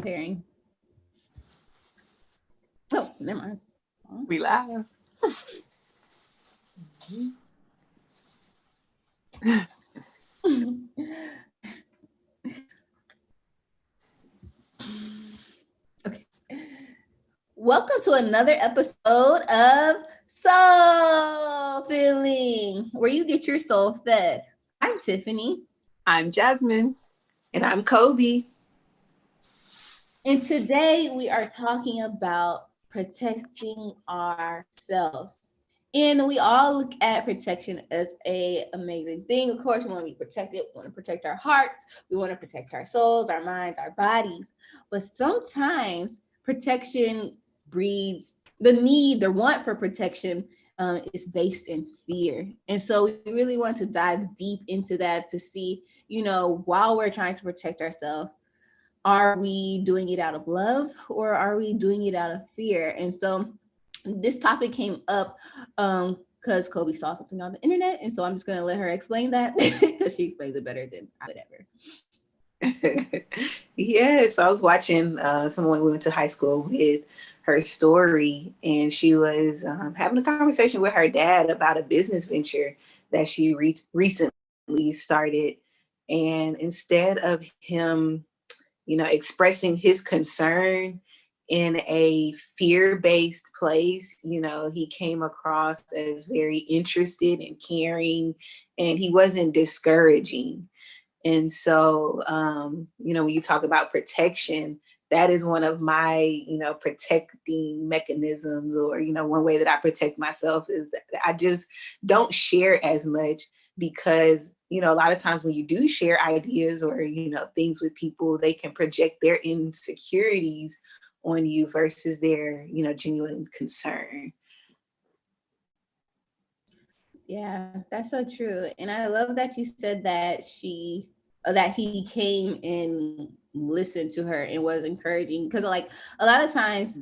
sharing. Oh, never mind. We live. Okay. Welcome to another episode of Soul Filling, where you get your soul fed. I'm Tiffany. I'm Jasmine. And I'm Kobe. And today we are talking about protecting ourselves. And we all look at protection as an amazing thing. Of course, we want to be protected. We want to protect our hearts. We want to protect our souls, our minds, our bodies. But sometimes protection breeds the want for protection is based in fear. And so we really want to dive deep into that to see, while we're trying to protect ourselves, are we doing it out of love or are we doing it out of fear? And so this topic came up because Kobe saw something on the internet. And so I'm just going to let her explain that because she explains it better than I would ever. Yes, I was watching someone we went to high school with, her story, and she was having a conversation with her dad about a business venture that she recently started. And instead of him, expressing his concern in a fear-based place, he came across as very interested and caring, and he wasn't discouraging. And so, when you talk about protection, that is one of my, protecting mechanisms, or, one way that I protect myself is that I just don't share as much because, a lot of times when you do share ideas or, things with people, they can project their insecurities on you versus their, genuine concern. Yeah, that's so true. And I love that you said that he came and listened to her and was encouraging, because like a lot of times,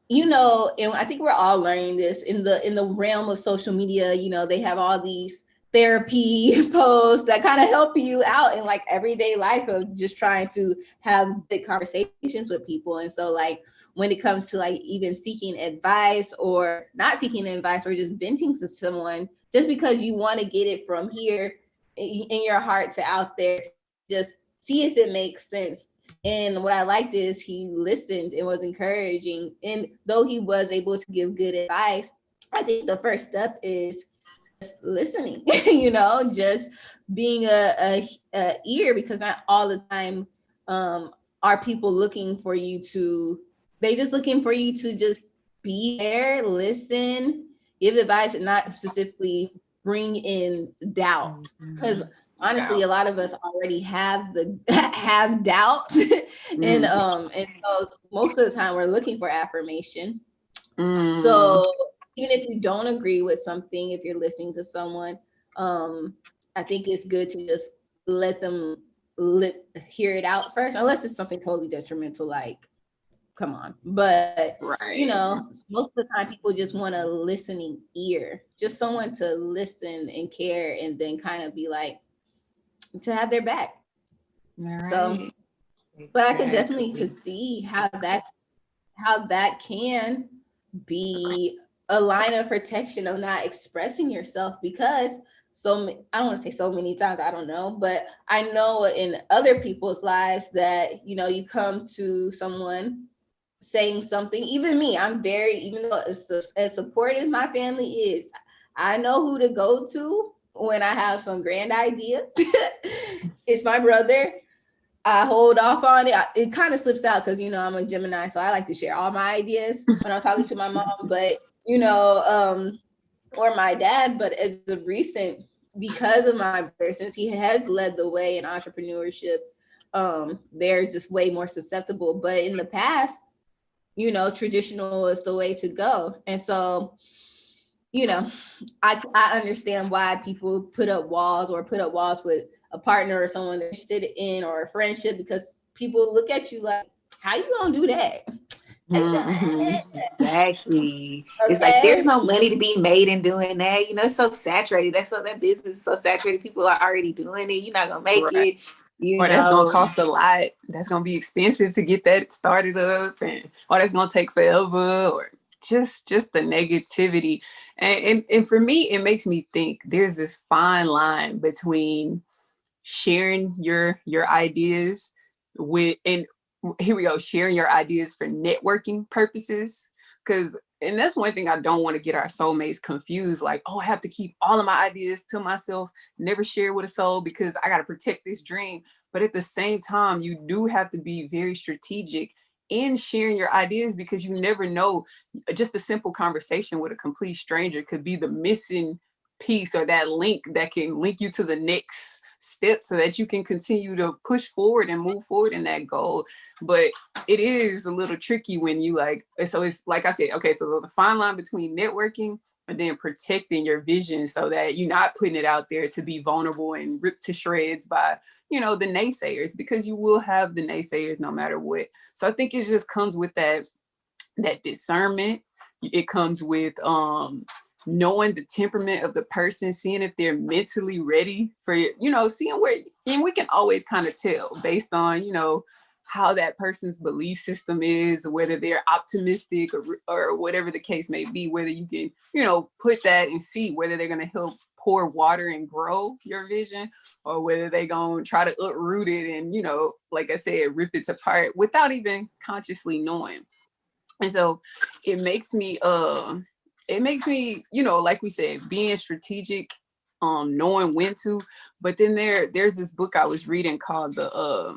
and I think we're all learning this in the realm of social media, they have all these therapy posts that kind of help you out in like everyday life of just trying to have big conversations with people. And so like when it comes to like even seeking advice or not seeking advice or just venting to someone, just because you want to get it from here in your heart to out there, just see if it makes sense. And what I liked is he listened and was encouraging. And though he was able to give good advice, I think the first step is just listening, just being a ear, because not all the time are people looking for you to, they just looking for you to just be there, listen, give advice, and not specifically bring in doubt. Because honestly, a lot of us already have doubt. And so most of the time we're looking for affirmation. So even if you don't agree with something, if you're listening to someone, I think it's good to just let them hear it out first, unless it's something totally detrimental, like, come on. But, right. Most of the time people just want a listening ear, just someone to listen and care, and then kind of be like, to have their back. Right. So, but I could definitely see how that can be a line of protection of not expressing yourself, because I don't want to say so many times, I don't know, but I know in other people's lives that, you come to someone saying something, even me, I'm very, even though as supportive my family is, I know who to go to when I have some grand idea. It's my brother. I hold off on it. It kind of slips out because, I'm a Gemini, so I like to share all my ideas when I'm talking to my mom, but, or my dad. But as of recent, because of my brother, since he has led the way in entrepreneurship, they're just way more susceptible. But in the past, traditional is the way to go. And so, I understand why people put up walls with a partner or someone they're interested in, or a friendship, because people look at you like, how you gonna do that? Exactly. Okay. It's like there's no money to be made in doing that. It's so saturated. That business is so saturated. People are already doing it. You're not gonna make it. You Or that's gonna know, cost a lot. That's gonna be expensive to get that started up, and or that's gonna take forever, or just the negativity. And for me, it makes me think there's this fine line between sharing your ideas with, and here we go, sharing your ideas for networking purposes. Because, and that's one thing I don't want to get our soulmates confused, like, oh, I have to keep all of my ideas to myself, never share with a soul because I got to protect this dream. But at the same time, you do have to be very strategic in sharing your ideas, because you never know, just a simple conversation with a complete stranger could be the missing piece, or that link that can link you to the next step so that you can continue to push forward and move forward in that goal. But it is a little tricky when you like, so it's like I said, okay, so the fine line between networking and then protecting your vision so that you're not putting it out there to be vulnerable and ripped to shreds by, you know, the naysayers, because you will have the naysayers no matter what. So I think it just comes with that discernment. It comes with knowing the temperament of the person, seeing if they're mentally ready for, you know, seeing where, and we can always kind of tell based on, you know, how that person's belief system is, whether they're optimistic or whatever the case may be, whether you can, you know, put that and see whether they're going to help pour water and grow your vision, or whether they're going to try to uproot it and, you know, like I said, rip it apart without even consciously knowing. And so it makes me, you know, like we said, being strategic, knowing when to. But then there's this book I was reading called the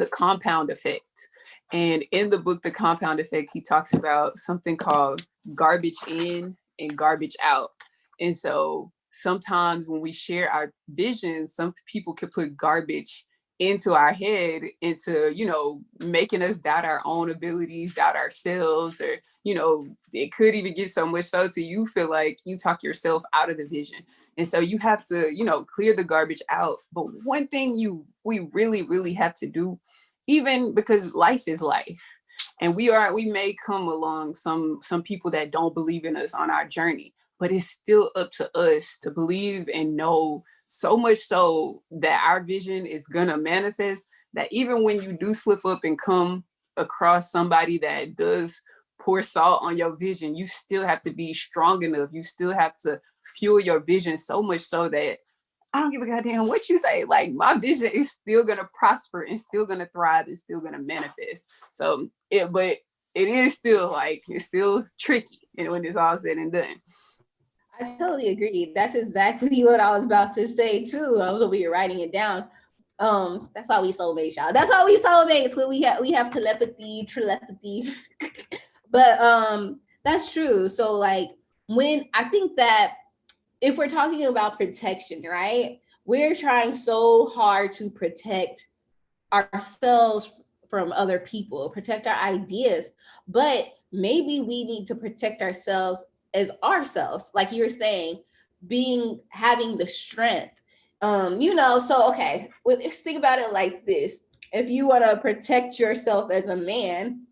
Compound Effect. And in the book, The Compound Effect, he talks about something called garbage in and garbage out. And so sometimes when we share our vision, some people could put garbage into our head, into, you know, making us doubt our own abilities, doubt ourselves, or, you know, it could even get so much so to you feel like you talk yourself out of the vision. And so you have to, you know, clear the garbage out. But one thing we really, really have to do, even because life is life, and we may come along some people that don't believe in us on our journey, but it's still up to us to believe and know, so much so that our vision is gonna manifest, that even when you do slip up and come across somebody that does pour salt on your vision, you still have to be strong enough. You still have to fuel your vision so much so that I don't give a goddamn what you say. Like, my vision is still gonna prosper and still gonna thrive and still gonna manifest. So but it is still like, it's still tricky, and when it's all said and done. I totally agree. That's exactly what I was about to say too. I was over here writing it down. That's why we soulmates, y'all. That's why we soulmates. When we have telepathy. But that's true. So like, when I think that if we're talking about protection, right? We're trying so hard to protect ourselves from other people, protect our ideas, but maybe we need to protect ourselves as ourselves, like you were saying, having the strength. You know, so okay, let's think about it like this. If you want to protect yourself as a man,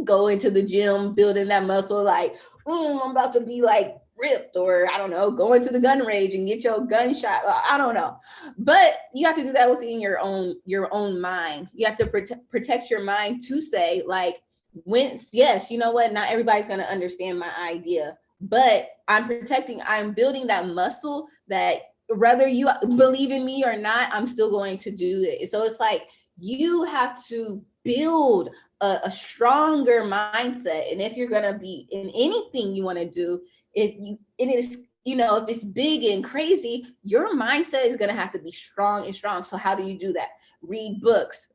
go into the gym, building that muscle, like, I'm about to be like ripped, or I don't know, go into the gun range and get your gunshot. I don't know, but you have to do that within your own mind. You have to protect your mind to say, like, when, yes, you know what, not everybody's going to understand my idea, but I'm building that muscle that whether you believe in me or not, I'm still going to do it. So it's like, you have to build a stronger mindset. And if you're going to be in anything you want to do, if it's big and crazy, your mindset is going to have to be strong. So how do you do that? Read books,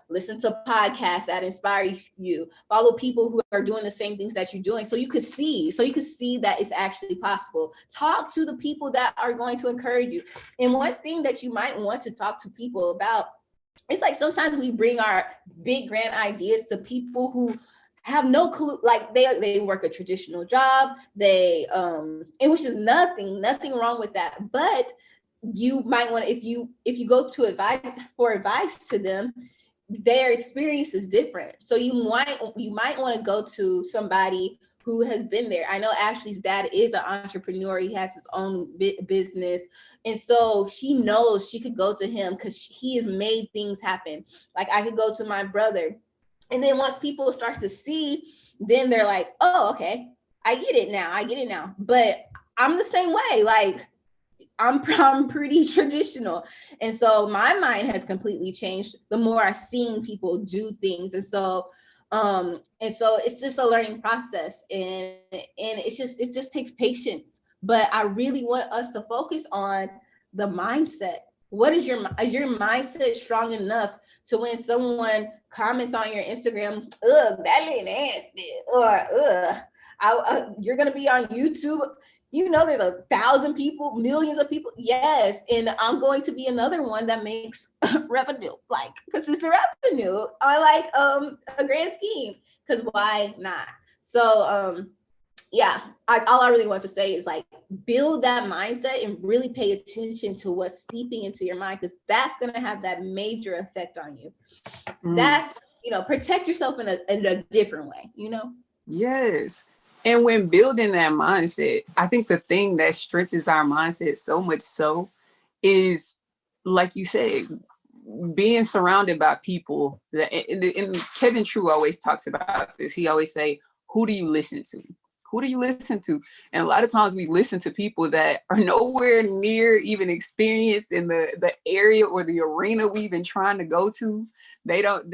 listen to podcasts that inspire you, follow people who are doing the same things that you're doing, so you could see that it's actually possible. Talk to the people that are going to encourage you. And one thing that you might want to talk to people about, it's like sometimes we bring our big grand ideas to people who have no clue, like they work a traditional job, and which is nothing wrong with that, but you might want to, if you go to advice to them, their experience is different. So you might want to go to somebody who has been there. I know Ashley's dad is an entrepreneur. He has his own business. And so she knows she could go to him because he has made things happen. Like I could go to my brother. And then once people start to see, then they're like, oh, okay, I get it now. But I'm the same way. Like I'm pretty traditional. And so my mind has completely changed the more I've seen people do things. And so it's just a learning process, and it just takes patience. But I really want us to focus on the mindset. What is your mindset strong enough to when someone comments on your Instagram, ugh, that ain't nasty, or you're gonna be on YouTube, you know, there's 1,000 people, millions of people. Yes. And I'm going to be another one that makes revenue, like consistent revenue on like a grand scheme. Because why not? So yeah, all I really want to say is like build that mindset and really pay attention to what's seeping into your mind, because that's going to have that major effect on you. That's, protect yourself in a different way, Yes. And when building that mindset, I think the thing that strengthens our mindset so much so is, like you said, being surrounded by people that, and Kevin True always talks about this. He always say, who do you listen to? Who do you listen to? And a lot of times we listen to people that are nowhere near even experienced in the area or the arena we've been trying to go to. They don't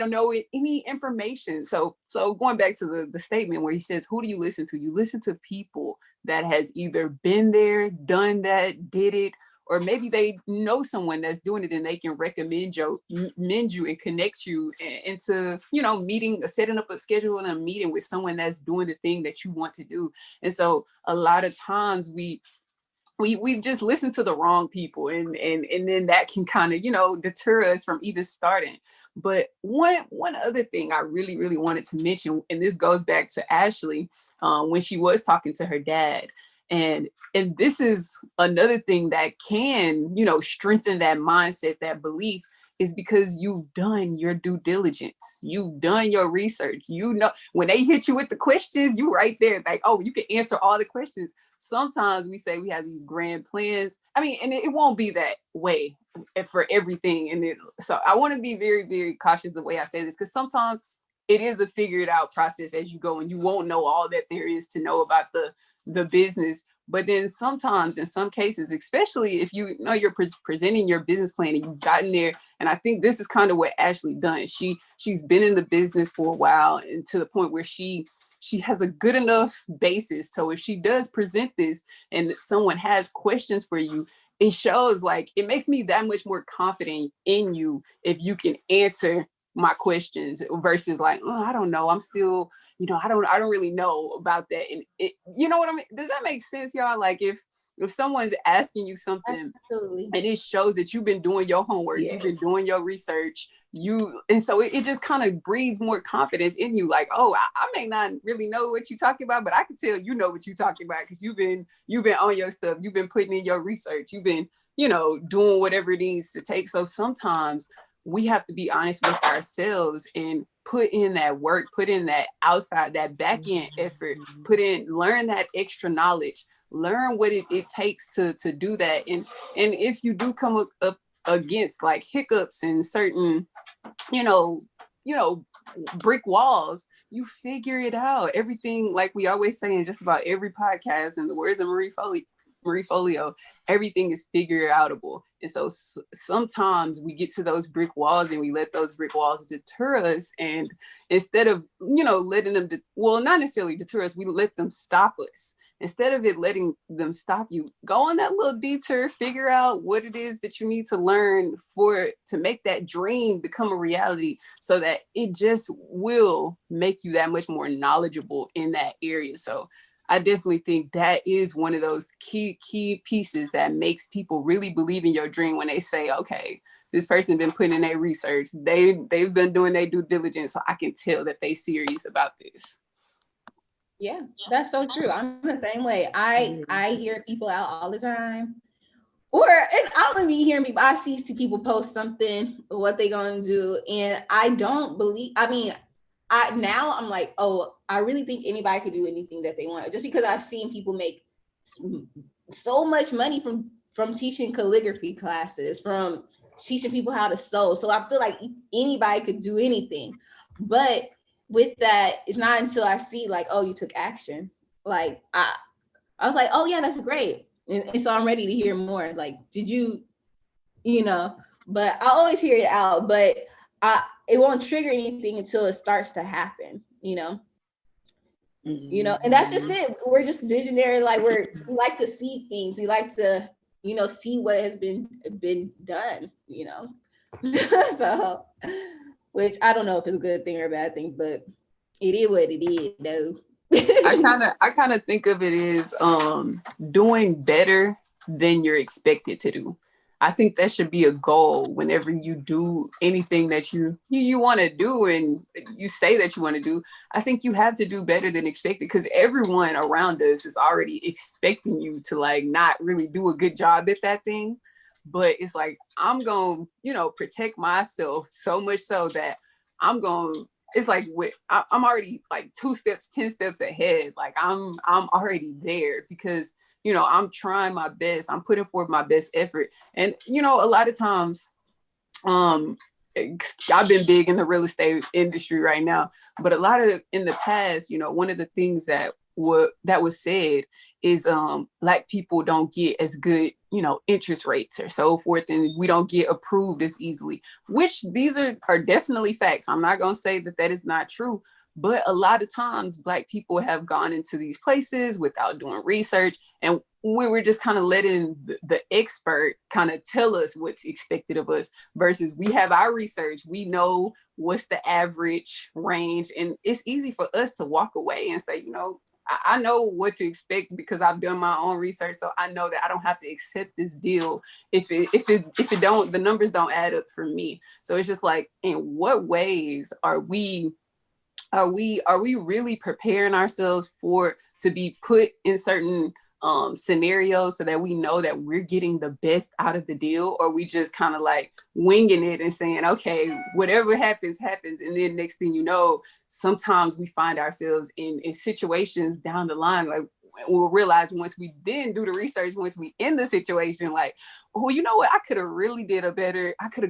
know any information. So going back to the statement where he says, who do you listen to? You listen to people that has either been there, done that, did it, or maybe they know someone that's doing it and they can recommend you and connect you into, setting up a schedule and a meeting with someone that's doing the thing that you want to do. And so a lot of times we just listen to the wrong people, and then that can kind of, deter us from even starting. But one other thing I really, really wanted to mention, and this goes back to Ashley, when she was talking to her dad. And this is another thing that can, strengthen that mindset, that belief, is because you've done your due diligence. You've done your research. When they hit you with the questions, you right there, like, oh, you can answer all the questions. Sometimes we say we have these grand plans. I mean, and it won't be that way for everything. And so I want to be very, very cautious the way I say this, because sometimes it is a figured out process as you go, and you won't know all that there is to know about the business. But then sometimes, in some cases, especially if you're presenting your business plan and you've gotten there, and I think this is kind of what Ashley done. She's been in the business for a while, and to the point where she has a good enough basis. So if she does present this and someone has questions for you, it shows, like, it makes me that much more confident in you if you can answer my questions versus like, oh, I don't know, I'm still, I don't really know about that. And it, you know what I mean? Does that make sense, y'all? Like if someone's asking you something, absolutely, and it shows that you've been doing your homework, yes, you've been doing your research, and so it just kind of breeds more confidence in you. Like, oh, I may not really know what you're talking about, but I can tell you know what you're talking about, because you've been on your stuff, you've been putting in your research, you've been, doing whatever it needs to take. So sometimes we have to be honest with ourselves and put in that work, put in that outside, that back end effort, learn that extra knowledge, learn what it takes to do that. And if you do come up against like hiccups and certain, brick walls, you figure it out. Everything, like we always say in just about every podcast, in the words of Marie Forleo, everything is figure outable. And so sometimes we get to those brick walls and we let those brick walls deter us. And instead of, letting them, not necessarily deter us, we let them stop us. Instead of it letting them stop you, go on that little detour, figure out what it is that you need to learn to make that dream become a reality, so that it just will make you that much more knowledgeable in that area. So I definitely think that is one of those key pieces that makes people really believe in your dream, when they say, okay, this person been putting in their research, they've been doing their due diligence, so I can tell that they serious about this. Yeah, that's so true. I'm the same way. I hear people out all the time. And I don't even hear people, I see people post something, what they gonna do, and I don't believe, I'm like, oh, I really think anybody could do anything that they want, just because I've seen people make so much money from teaching calligraphy classes, from teaching people how to sew. So I feel like anybody could do anything. But with that, it's not until I see like, oh, you took action. Like I was like, oh yeah, that's great. And so I'm ready to hear more. Like, did you, but I always hear it out, but it won't trigger anything until it starts to happen, and that's just it. We're just visionary. Like we like to see things. We like to, see what has been done, so, which I don't know if it's a good thing or a bad thing, but it is what it is though. I kind of think of it as doing better than you're expected to do. I think that should be a goal whenever you do anything that you want to do and you say that you want to do. I think you have to do better than expected, because everyone around us is already expecting you to like not really do a good job at that thing. But it's like, I'm going to, protect myself so much so that it's like I'm already like 2 steps, 10 steps ahead. Like I'm already there because I'm trying my best. I'm putting forth my best effort. And, a lot of times, I've been big in the real estate industry right now, but a lot of in the past, one of the things that was said is Black people don't get as good, interest rates or so forth, and we don't get approved as easily, which these are definitely facts. I'm not going to say that is not true. But a lot of times Black people have gone into these places without doing research, and we were just kind of letting the expert kind of tell us what's expected of us, versus we have our research. We know what's the average range, and it's easy for us to walk away and say, I know what to expect because I've done my own research. So I know that I don't have to accept this deal if the numbers don't add up for me. So it's just like, in what ways are we really preparing ourselves to be put in certain scenarios so that we know that we're getting the best out of the deal? Or we just kind of like winging it and saying, okay, whatever happens. And then next thing you know, sometimes we find ourselves in situations down the line, like we'll realize once we then do the research, once we in the situation, like, oh, you know what, I could have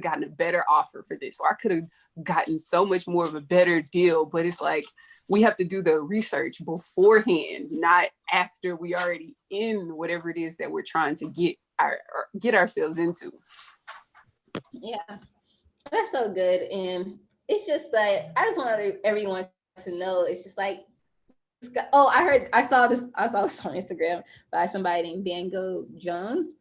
gotten a better offer for this, or I could have gotten so much more of a better deal. But it's like, we have to do the research beforehand, not after we already in whatever it is that we're trying to get ourselves into. Yeah, that's so good. And it's just that I just want everyone to know, it's just like, I saw this on Instagram by somebody named Dango Jones.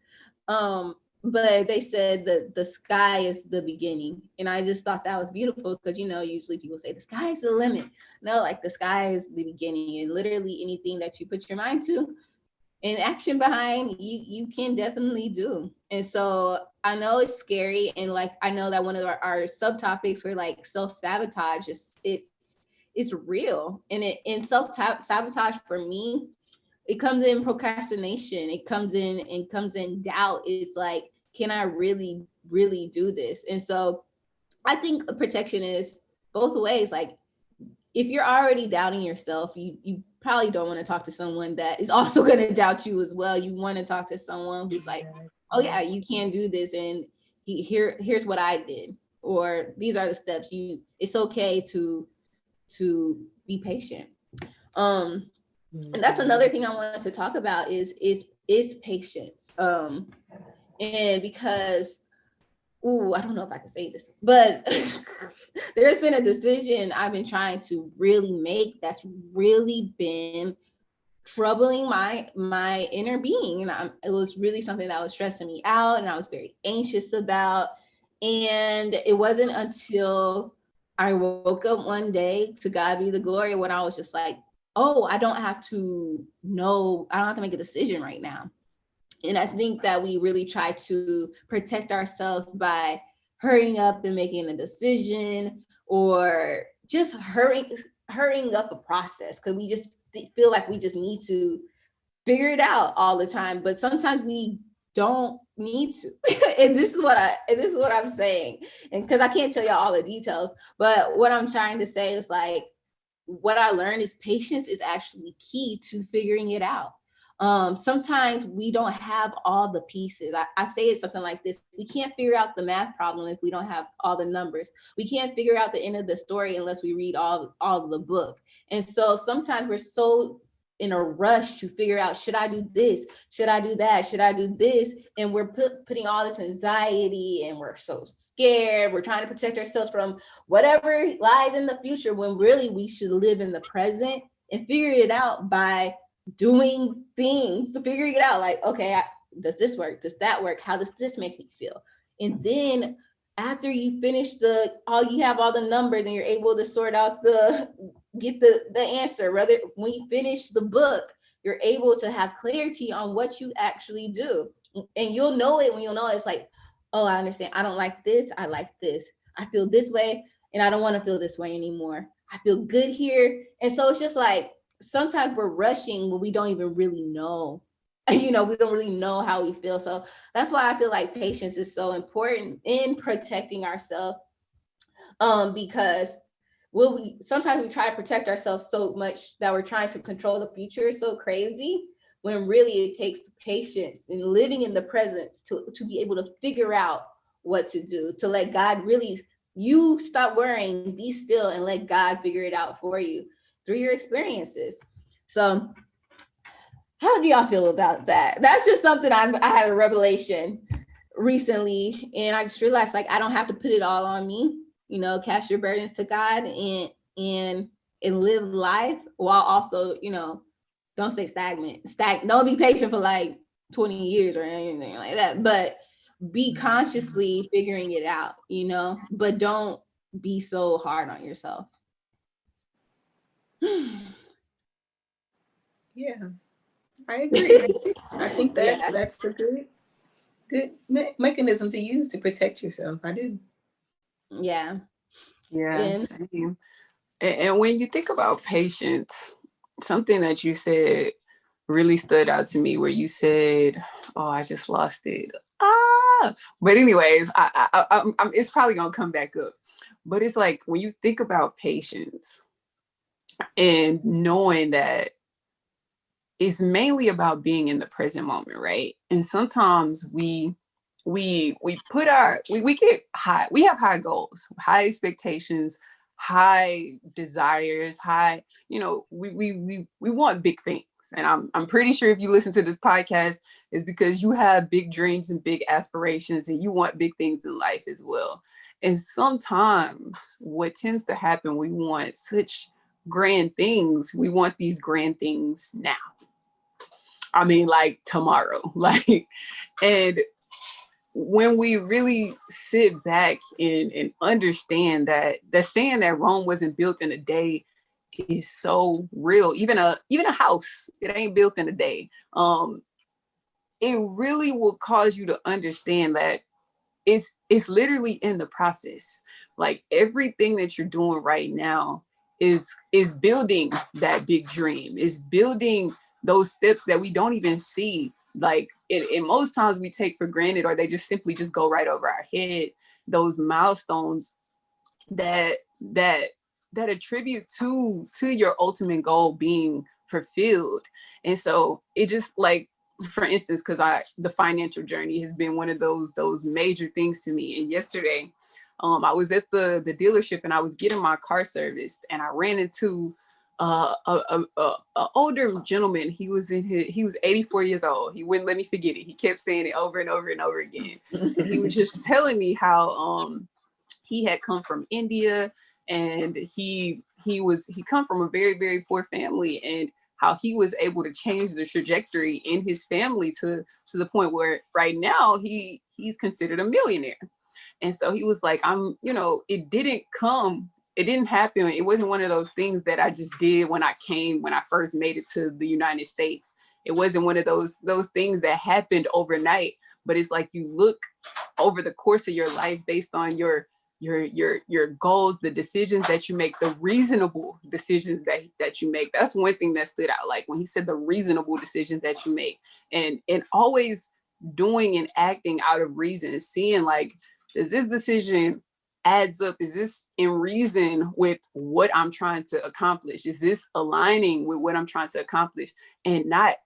But they said that the sky is the beginning. And I just thought that was beautiful because, usually people say the sky is the limit. No, like the sky is the beginning, and literally anything that you put your mind to and action behind, you can definitely do. And so I know it's scary. And like, I know that one of our subtopics were like self-sabotage. It's real. And self-sabotage for me, it comes in procrastination. It comes in doubt. It's like, can I really, really do this? And so I think protection is both ways. Like, if you're already doubting yourself, you probably don't want to talk to someone that is also going to doubt you as well. You want to talk to someone who's like, oh yeah, you can do this. And here's what I did, or these are the steps. It's okay to be patient. And that's another thing I wanted to talk about is patience. And because, I don't know if I can say this, but there's been a decision I've been trying to really make that's really been troubling my inner being. And it was really something that was stressing me out and I was very anxious about. And it wasn't until I woke up one day, to God be the glory, when I was just like, oh, I don't have to make a decision right now. And I think that we really try to protect ourselves by hurrying up and making a decision, or just hurrying up a process, because we just feel like we just need to figure it out all the time. But sometimes we don't need to. And this is what I'm saying. And because I can't tell y'all all the details, but what I'm trying to say is like, what I learned is patience is actually key to figuring it out. Sometimes we don't have all the pieces. I say it something like this: we can't figure out the math problem if we don't have all the numbers. We can't figure out the end of the story unless we read all of the book. And so sometimes we're so in a rush to figure out, should I do this? Should I do that? Should I do this? And we're putting all this anxiety, and we're so scared. We're trying to protect ourselves from whatever lies in the future, when really we should live in the present and figure it out by doing things to figure it out. Like, okay, does this work? Does that work? How does this make me feel? And then after you finish you have all the numbers and you're able to sort out get the answer, rather when you finish the book, you're able to have clarity on what you actually do. And you'll know it when you'll know it. It's like, oh, I understand. I don't like this. I like this. I feel this way and I don't want to feel this way anymore. I feel good here. And so it's just like, sometimes we're rushing when we don't even really know. We don't really know how we feel. So that's why I feel like patience is so important in protecting ourselves. Because sometimes we try to protect ourselves so much that we're trying to control the future so crazy, when really it takes patience and living in the present to be able to figure out what to do, to let God you stop worrying, be still, and let God figure it out for you through your experiences. So how do y'all feel about that? That's just something I had a revelation recently, and I just realized, like, I don't have to put it all on me. Cast your burdens to God and live life, while also, don't stay stagnant. Don't be patient for like 20 years or anything like that, but be consciously figuring it out, but don't be so hard on yourself. Yeah, I agree. I think that's a good mechanism to use to protect yourself. I do. Yeah. Same. And when you think about patience, something that you said really stood out to me, where you said, oh, I just lost it. But anyways, I'm it's probably gonna come back up. But it's like, when you think about patience and knowing that it's mainly about being in the present moment, right? And sometimes we put we get high, we have high goals, high expectations, high desires, high, we want big things. And I'm pretty sure if you listen to this podcast, it's because you have big dreams and big aspirations, and you want big things in life as well. And sometimes what tends to happen, we want such grand things. We want these grand things now. I mean, like tomorrow, and when we really sit back and understand that the saying that Rome wasn't built in a day is so real. Even a house, it ain't built in a day. It really will cause you to understand that it's literally in the process. Like, everything that you're doing right now is building that big dream, is building those steps that we don't even see. Like, in most times we take for granted, or they just simply just go right over our head, those milestones that attribute to your ultimate goal being fulfilled. And so it just, like, for instance, because the financial journey has been one of those major things to me. And yesterday, I was at the dealership and I was getting my car serviced, and I ran into a older gentleman. He was 84 years old. He wouldn't let me forget it. He kept saying it over and over and over again. And he was just telling me how he had come from India, and he come from a very, very poor family, and how he was able to change the trajectory in his family to the point where right now he's considered a millionaire. And so he was like, it didn't happen. It wasn't one of those things that I just did when I first made it to the United States. It wasn't one of those things that happened overnight, but it's like, you look over the course of your life based on your goals, the decisions that you make, the reasonable decisions that you make. That's one thing that stood out. Like, when he said the reasonable decisions that you make, and always doing and acting out of reason, seeing, like, does this decision adds up? Is this in reason with what I'm trying to accomplish? Is this aligning with what I'm trying to accomplish? And not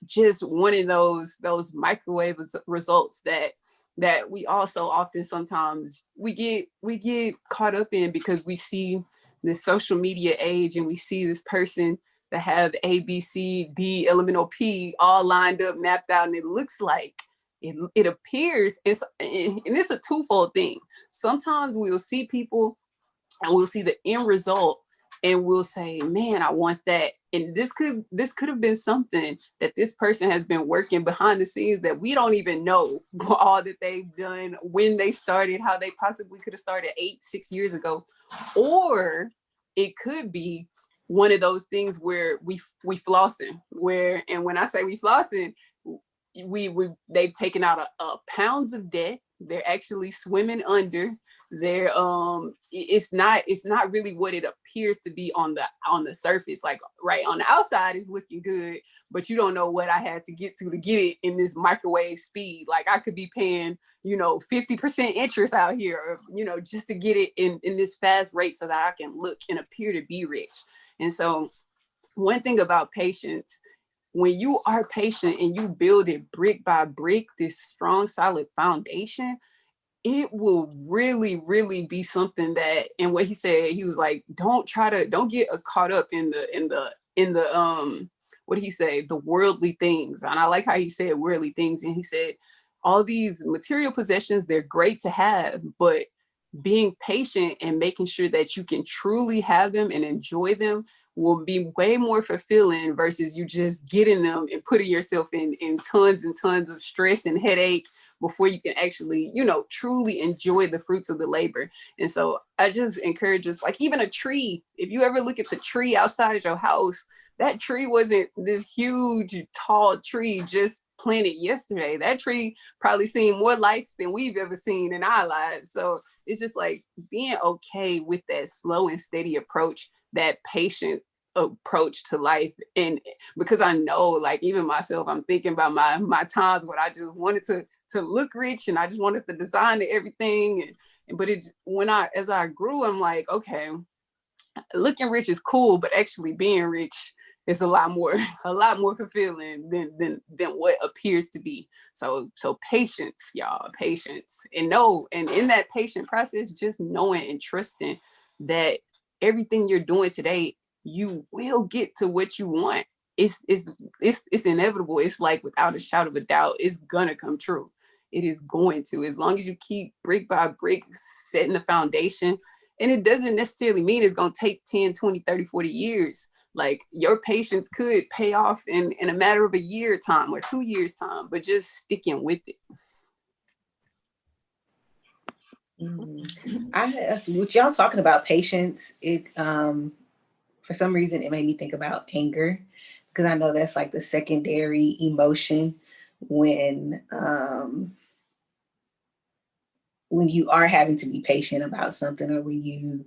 just wanting those microwave results that we also often sometimes we get caught up in, because we see this social media age and we see this person that have A, B, C, D, elemental P all lined up, mapped out, and it looks like it appears and it's a twofold thing. Sometimes we'll see people and we'll see the end result and we'll say, man, I want that. And this could have been something that this person has been working behind the scenes that we don't even know all that they've done, when they started, how they possibly could have started 6 years ago. Or it could be one of those things where we flossing, and when I say we flossing, they've taken out a pounds of debt. They're actually swimming under. They're it's not really what it appears to be on the surface. Like right on the outside is looking good, but you don't know what I had to get it in this microwave speed. Like I could be paying 50% interest out here, or, just to get it in this fast rate so that I can look and appear to be rich. And so one thing about patience, when you are patient and you build it brick by brick, this strong, solid foundation, it will really, really be something that, and what he said, he was like, don't get caught up in the what did he say? The worldly things. And I like how he said worldly things. And he said, all these material possessions, they're great to have, but being patient and making sure that you can truly have them and enjoy them will be way more fulfilling versus you just getting them and putting yourself in tons and tons of stress and headache before you can actually, truly enjoy the fruits of the labor. And so I just encourage us, like even a tree, if you ever look at the tree outside your house, that tree wasn't this huge, tall tree just planted yesterday. That tree probably seen more life than we've ever seen in our lives. So it's just like being okay with that slow and steady approach, that patient approach to life. And because I know, like even myself, I'm thinking about my times when I just wanted to look rich and I just wanted the design of everything. But as I grew, I'm like, okay, looking rich is cool, but actually being rich is a lot more fulfilling than what appears to be. So patience, y'all, patience. And in that patient process, just knowing and trusting that everything you're doing today, you will get to what you want. It's inevitable. It's like without a shadow of a doubt, it's gonna come true. It is going to, as long as you keep brick by brick setting the foundation. And it doesn't necessarily mean it's gonna take 10, 20, 30, 40 years. Like your patience could pay off in a matter of a year time or 2 years time, but just sticking with it. With y'all talking about patience, it for some reason it made me think about anger, because I know that's like the secondary emotion when you are having to be patient about something, or when you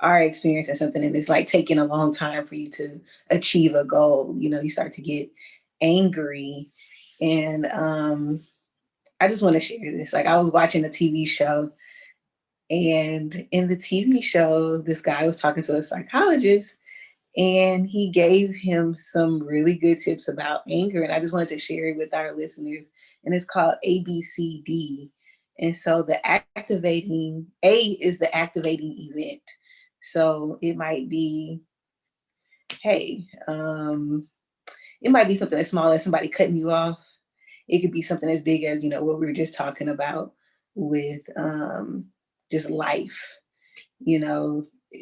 are experiencing something and it's like taking a long time for you to achieve a goal, you start to get angry. And I just want to share this. Like I was watching a TV show, and in the TV show, this guy was talking to a psychologist, and he gave him some really good tips about anger. And I just wanted to share it with our listeners. And it's called ABCD. And so the activating, A is the activating event. So it might be, hey, it might be something as small as somebody cutting you off. It could be something as big as, what we were just talking about with just life,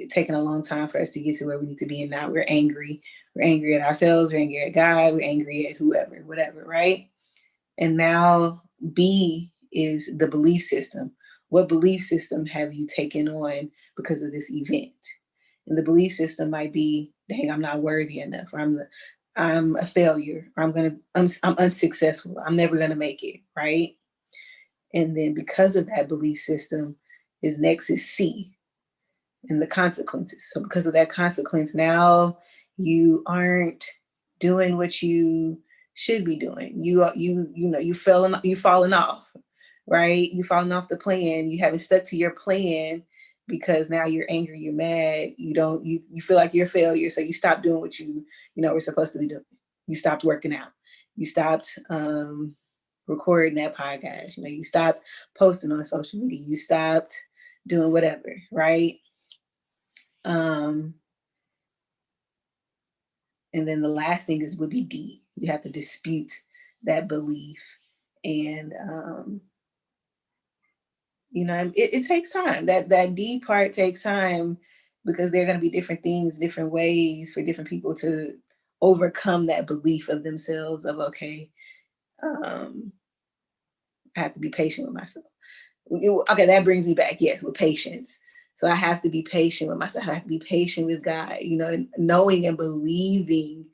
taking a long time for us to get to where we need to be. And now we're angry. We're angry at ourselves. We're angry at God. We're angry at whoever, whatever, right? And now B is the belief system. What belief system have you taken on because of this event? And the belief system might be, dang, I'm not worthy enough, or I'm a failure, or I'm unsuccessful. I'm never gonna make it, right? And then because of that belief system, next is C, and the consequences. So because of that consequence, now you aren't doing what you should be doing. You've fallen off, right? You've fallen off the plan. You haven't stuck to your plan, because now you're angry, you're mad, you feel like you're a failure. So you stop doing what you were supposed to be doing. You stopped working out. You stopped recording that podcast. You stopped posting on social media. You stopped doing whatever, right? And then the last thing would be D. You have to dispute that belief. And it takes time. That D part takes time, because there are going to be different things, different ways for different people to overcome that belief of themselves of, okay, I have to be patient with myself. Okay, that brings me back, yes, with patience. So I have to be patient with myself. I have to be patient with God, knowing and believing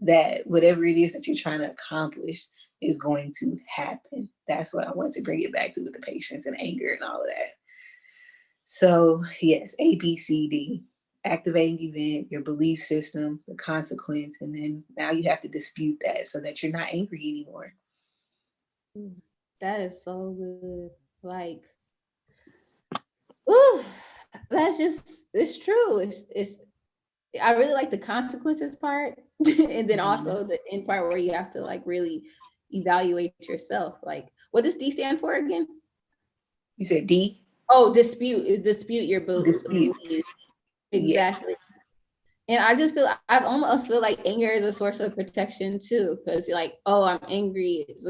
that whatever it is that you're trying to accomplish is going to happen. That's what I wanted to bring it back to, with the patience and anger and all of that. So yes, A, B, C, D. Activating event, your belief system, the consequence, and then now you have to dispute that so that you're not angry anymore. That is so good. Like, ooh, it's true. It's I really like the consequences part, and then also the end part where you have to like really evaluate yourself. Like, what does D stand for again? You said D? Oh, dispute your belief. Dispute. Exactly. Yes. And I almost feel like anger is a source of protection too, because you're like, oh, I'm angry. It's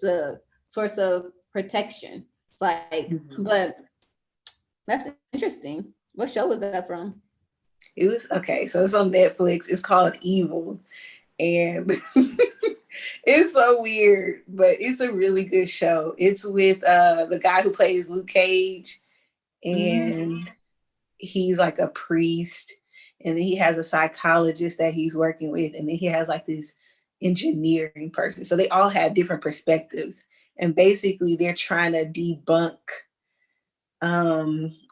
a source of protection. It's like, but that's interesting. What show was that from? It was, okay, so it's on Netflix. It's called Evil. And it's so weird, but it's a really good show. It's with the guy who plays Luke Cage, and he's like a priest, and then he has a psychologist that he's working with, and then he has like this engineering person. So they all have different perspectives, and basically they're trying to debunk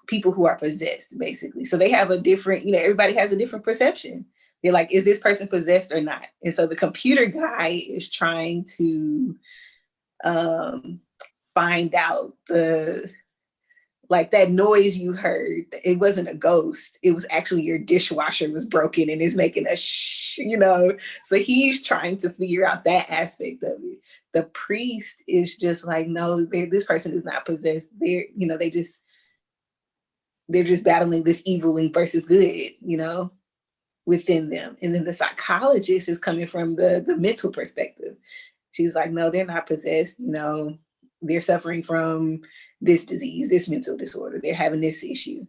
people who are possessed, basically. So they have a different, everybody has a different perception. They're like, is this person possessed or not? And so the computer guy is trying to find out that noise you heard. It wasn't a ghost. It was actually your dishwasher was broken and is making a shh, So he's trying to figure out that aspect of it. The priest is just like, no, this person is not possessed. They're just battling this evil versus good, within them. And then the psychologist is coming from the mental perspective. She's like, no, they're not possessed. They're suffering from this disease, this mental disorder. They're having this issue.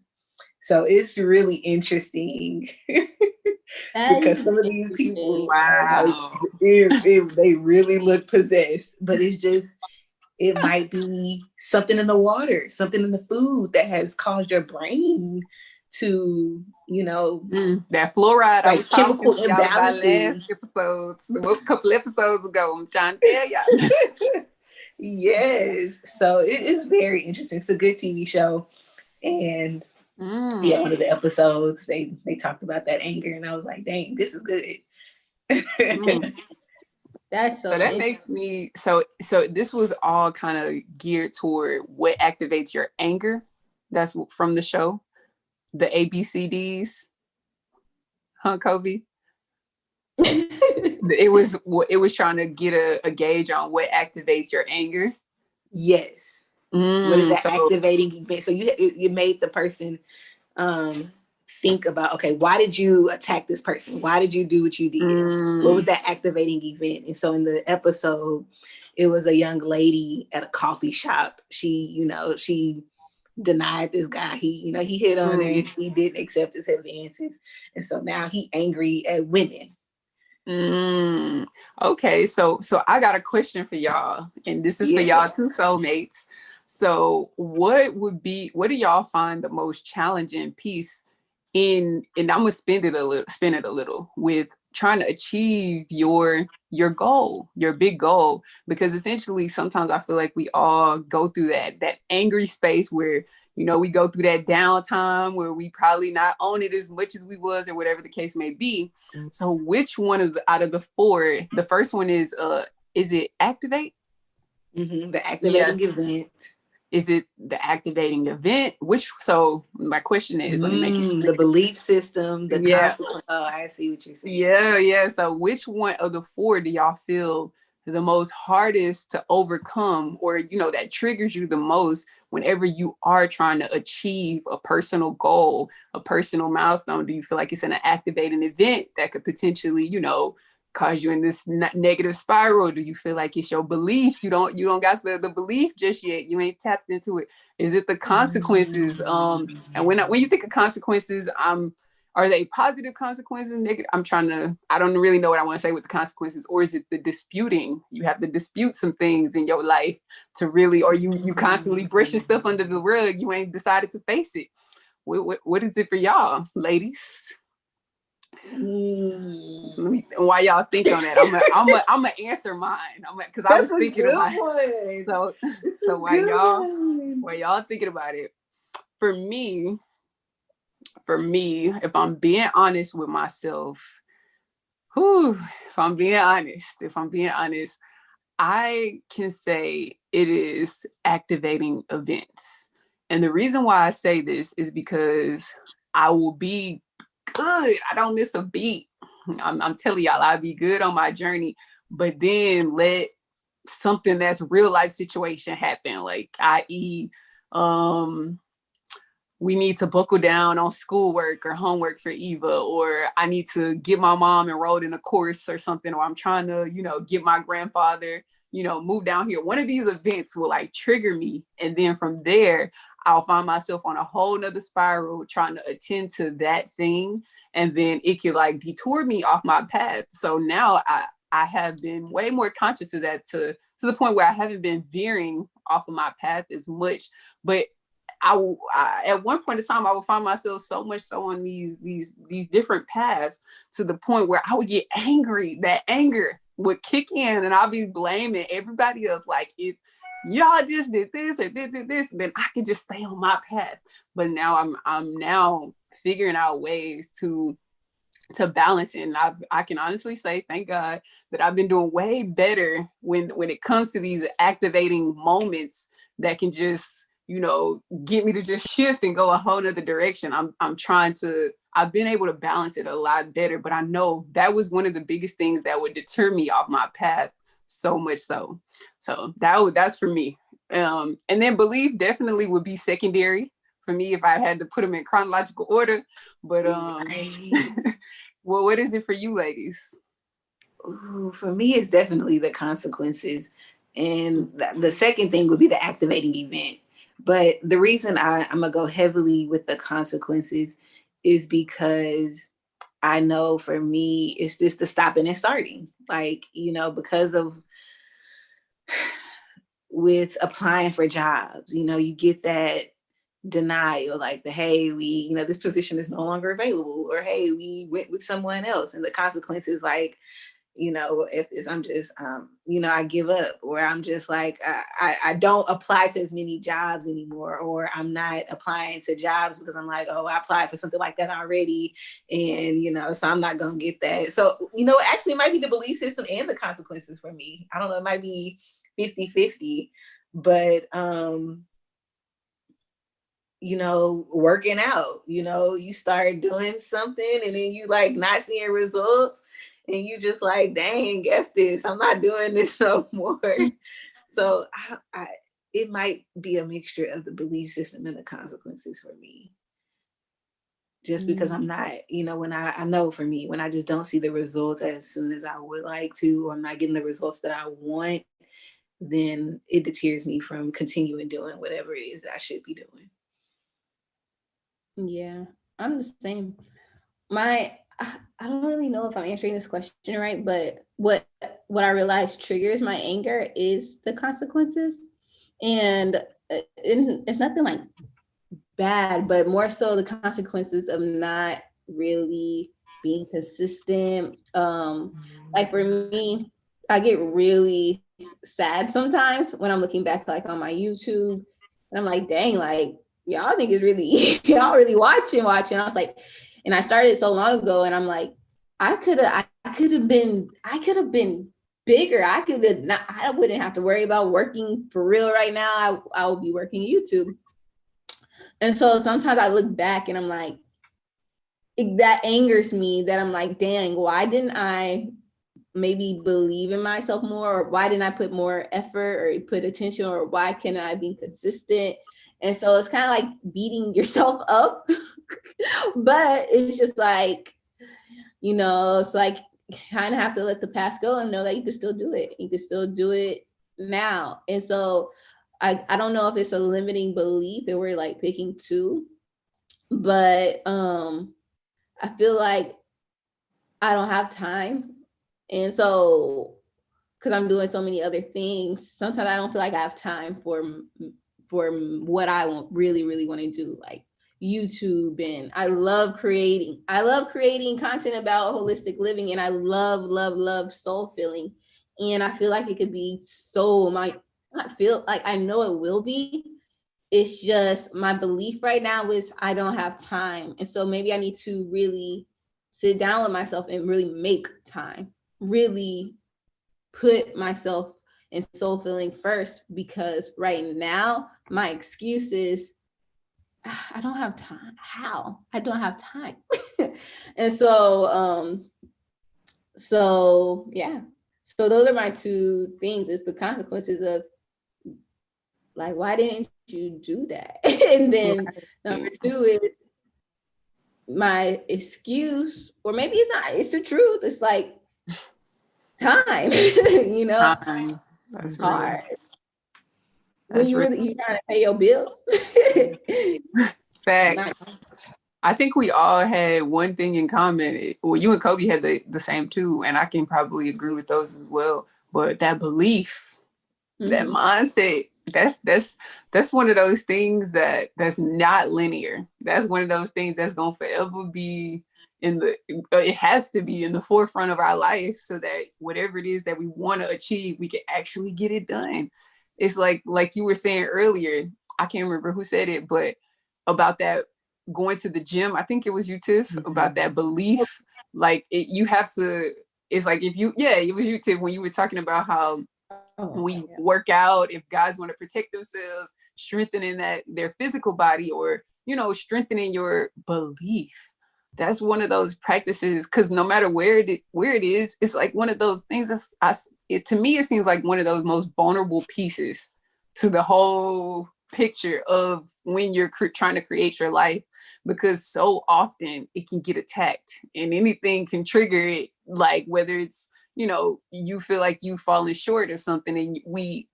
So it's really interesting because some of these people, wow, they really look possessed, but it might be something in the water, something in the food that has caused your brain to, that fluoride, like chemical imbalances. A couple episodes ago, I'm trying to tell y'all. Yes, so it is very interesting. It's a good TV show, and one of the episodes they talked about that anger, and I was like, dang, this is good. That's so that makes me so this was all kind of geared toward what activates your anger. That's from the show, the ABCDs, huh, Kobe? It was trying to get a gauge on what activates your anger. Yes. What is that activating event? So you made the person think about, okay, why did you attack this person? Why did you do what you did? What was that activating event? And so in the episode, it was a young lady at a coffee shop. She denied this guy. He hit on her and he didn't accept his advances. And so now he angry at women. Okay, so I got a question for y'all, and this is for y'all two soulmates. So what do y'all find the most challenging piece and I'm gonna spin it a little with trying to achieve your goal, your big goal, because essentially sometimes I feel like we all go through that angry space where we go through that downtime where we probably not own it as much as we was, or whatever the case may be. So which one out of the four, the first one is it activate? The activating event. Is it the activating event? So my question is, let me make it the belief system, the consequence. Oh, I see what you're saying. Yeah. So which one of the four do y'all feel the most hardest to overcome, or that triggers you the most whenever you are trying to achieve a personal goal, a personal milestone? Do you feel like it's an activating event that could potentially, cause you in this negative spiral? Do you feel like it's your belief? You don't got the belief just yet. You ain't tapped into it. Is it the consequences? And when you think of consequences, are they positive consequences, negative? I don't really know what I want to say with the consequences. Or is it the disputing? You have to dispute some things in your life to really, or you constantly brushing stuff under the rug. You ain't decided to face it. What is it for y'all, ladies? While y'all think on that, I'm gonna answer mine. Because I was thinking about it. So while y'all thinking about it, for me, if I'm being honest with myself, if I'm being honest, I can say it is activating events. And the reason why I say this is because I will be good. I don't miss a beat. I'm telling y'all, I'll be good on my journey, but then let something that's real life situation happen, like i.e., we need to buckle down on schoolwork or homework for Eva, or I need to get my mom enrolled in a course or something, or I'm trying to, get my grandfather, move down here. One of these events will like trigger me. And then from there, I'll find myself on a whole nother spiral trying to attend to that thing. And then it could like detour me off my path. So now I have been way more conscious of that to the point where I haven't been veering off of my path as much. But at one point in time, I would find myself so much so on these different paths to the point where I would get angry. That anger would kick in, and I'll be blaming everybody else. Like, if y'all just did this or did this, then I could just stay on my path. But now I'm now figuring out ways to balance it. And I can honestly say, thank God, that I've been doing way better when it comes to these activating moments that can just, get me to just shift and go a whole nother direction. I've been able to balance it a lot better, but I know that was one of the biggest things that would deter me off my path so much so. So that's for me. And then belief definitely would be secondary for me if I had to put them in chronological order. But well, what is it for you, ladies? Ooh, for me, it's definitely the consequences. And the second thing would be the activating event. But the reason I'm going to go heavily with the consequences is because I know for me, it's just the stopping and starting. Like, because of with applying for jobs, you get that denial, like hey, we, this position is no longer available, or hey, we went with someone else. And the consequences, like, if it's, I'm just, I give up, or I'm just like, I don't apply to as many jobs anymore, or I'm not applying to jobs because I'm like, oh, I applied for something like that already. And, so I'm not going to get that. So, actually it might be the belief system and the consequences for me. I don't know. It might be 50-50, but, working out, you start doing something and then you like not seeing results. And you just like, dang, F this, I'm not doing this no more. So it might be a mixture of the belief system and the consequences for me. Just because I'm not, when I know for me, when I just don't see the results as soon as I would like to, or I'm not getting the results that I want, then it deters me from continuing doing whatever it is that I should be doing. Yeah, I'm the same. I don't really know if I'm answering this question right, but what I realized triggers my anger is the consequences. And it's nothing like bad, but more so the consequences of not really being consistent. Like for me, I get really sad sometimes when I'm looking back like on my YouTube, and I'm like, dang, like y'all niggas really y'all really watching. I was like, and I started so long ago, and I'm like, I could have been bigger. I wouldn't have to worry about working for real right now. I will be working YouTube. And so sometimes I look back and I'm like, that angers me, that I'm like, dang, why didn't I maybe believe in myself more? Or why didn't I put more effort or put attention? Or why can't I be consistent? And so it's kind of like beating yourself up. But it's just like, it's like kind of have to let the past go and know that you can still do it. You can still do it now. And so I don't know if it's a limiting belief that we're like picking two, but I feel like I don't have time. And so, because I'm doing so many other things, sometimes I don't feel like I have time for what I really want to do, like YouTube. And I love creating content about holistic living, and I love soul filling. And I feel like it could be I know it will be. It's just my belief right now is I don't have time. And so maybe I need to really sit down with myself and really make time, really put myself in soul filling first, because right now my excuse is I don't have time. How? I don't have time. And so yeah. So those are my two things. It's the consequences of like, why didn't you do that? And then number two is my excuse, or maybe it's not, it's the truth. It's like time, Time. That's hard. That's when you're trying to pay your bills. Facts. I think we all had one thing in common. Well, you and Kobe had the same too, and I can probably agree with those as well. But that belief, that mindset, that's one of those things that's not linear. That's one of those things that's gonna forever be it has to be in the forefront of our life, so that whatever it is that we want to achieve, we can actually get it done. It's like you were saying earlier, I can't remember who said it, but about that going to the gym, I think it was you, Tiff, about that belief. Like you have to, it's like it was you, Tiff, when you were talking about how we work out, if guys want to protect themselves, strengthening their physical body, or strengthening your belief. That's one of those practices, because no matter where it is, it's like one of those things to me, it seems like one of those most vulnerable pieces to the whole picture of when you're trying to create your life, because so often it can get attacked and anything can trigger it, like whether it's you feel like you've fallen short or something, and we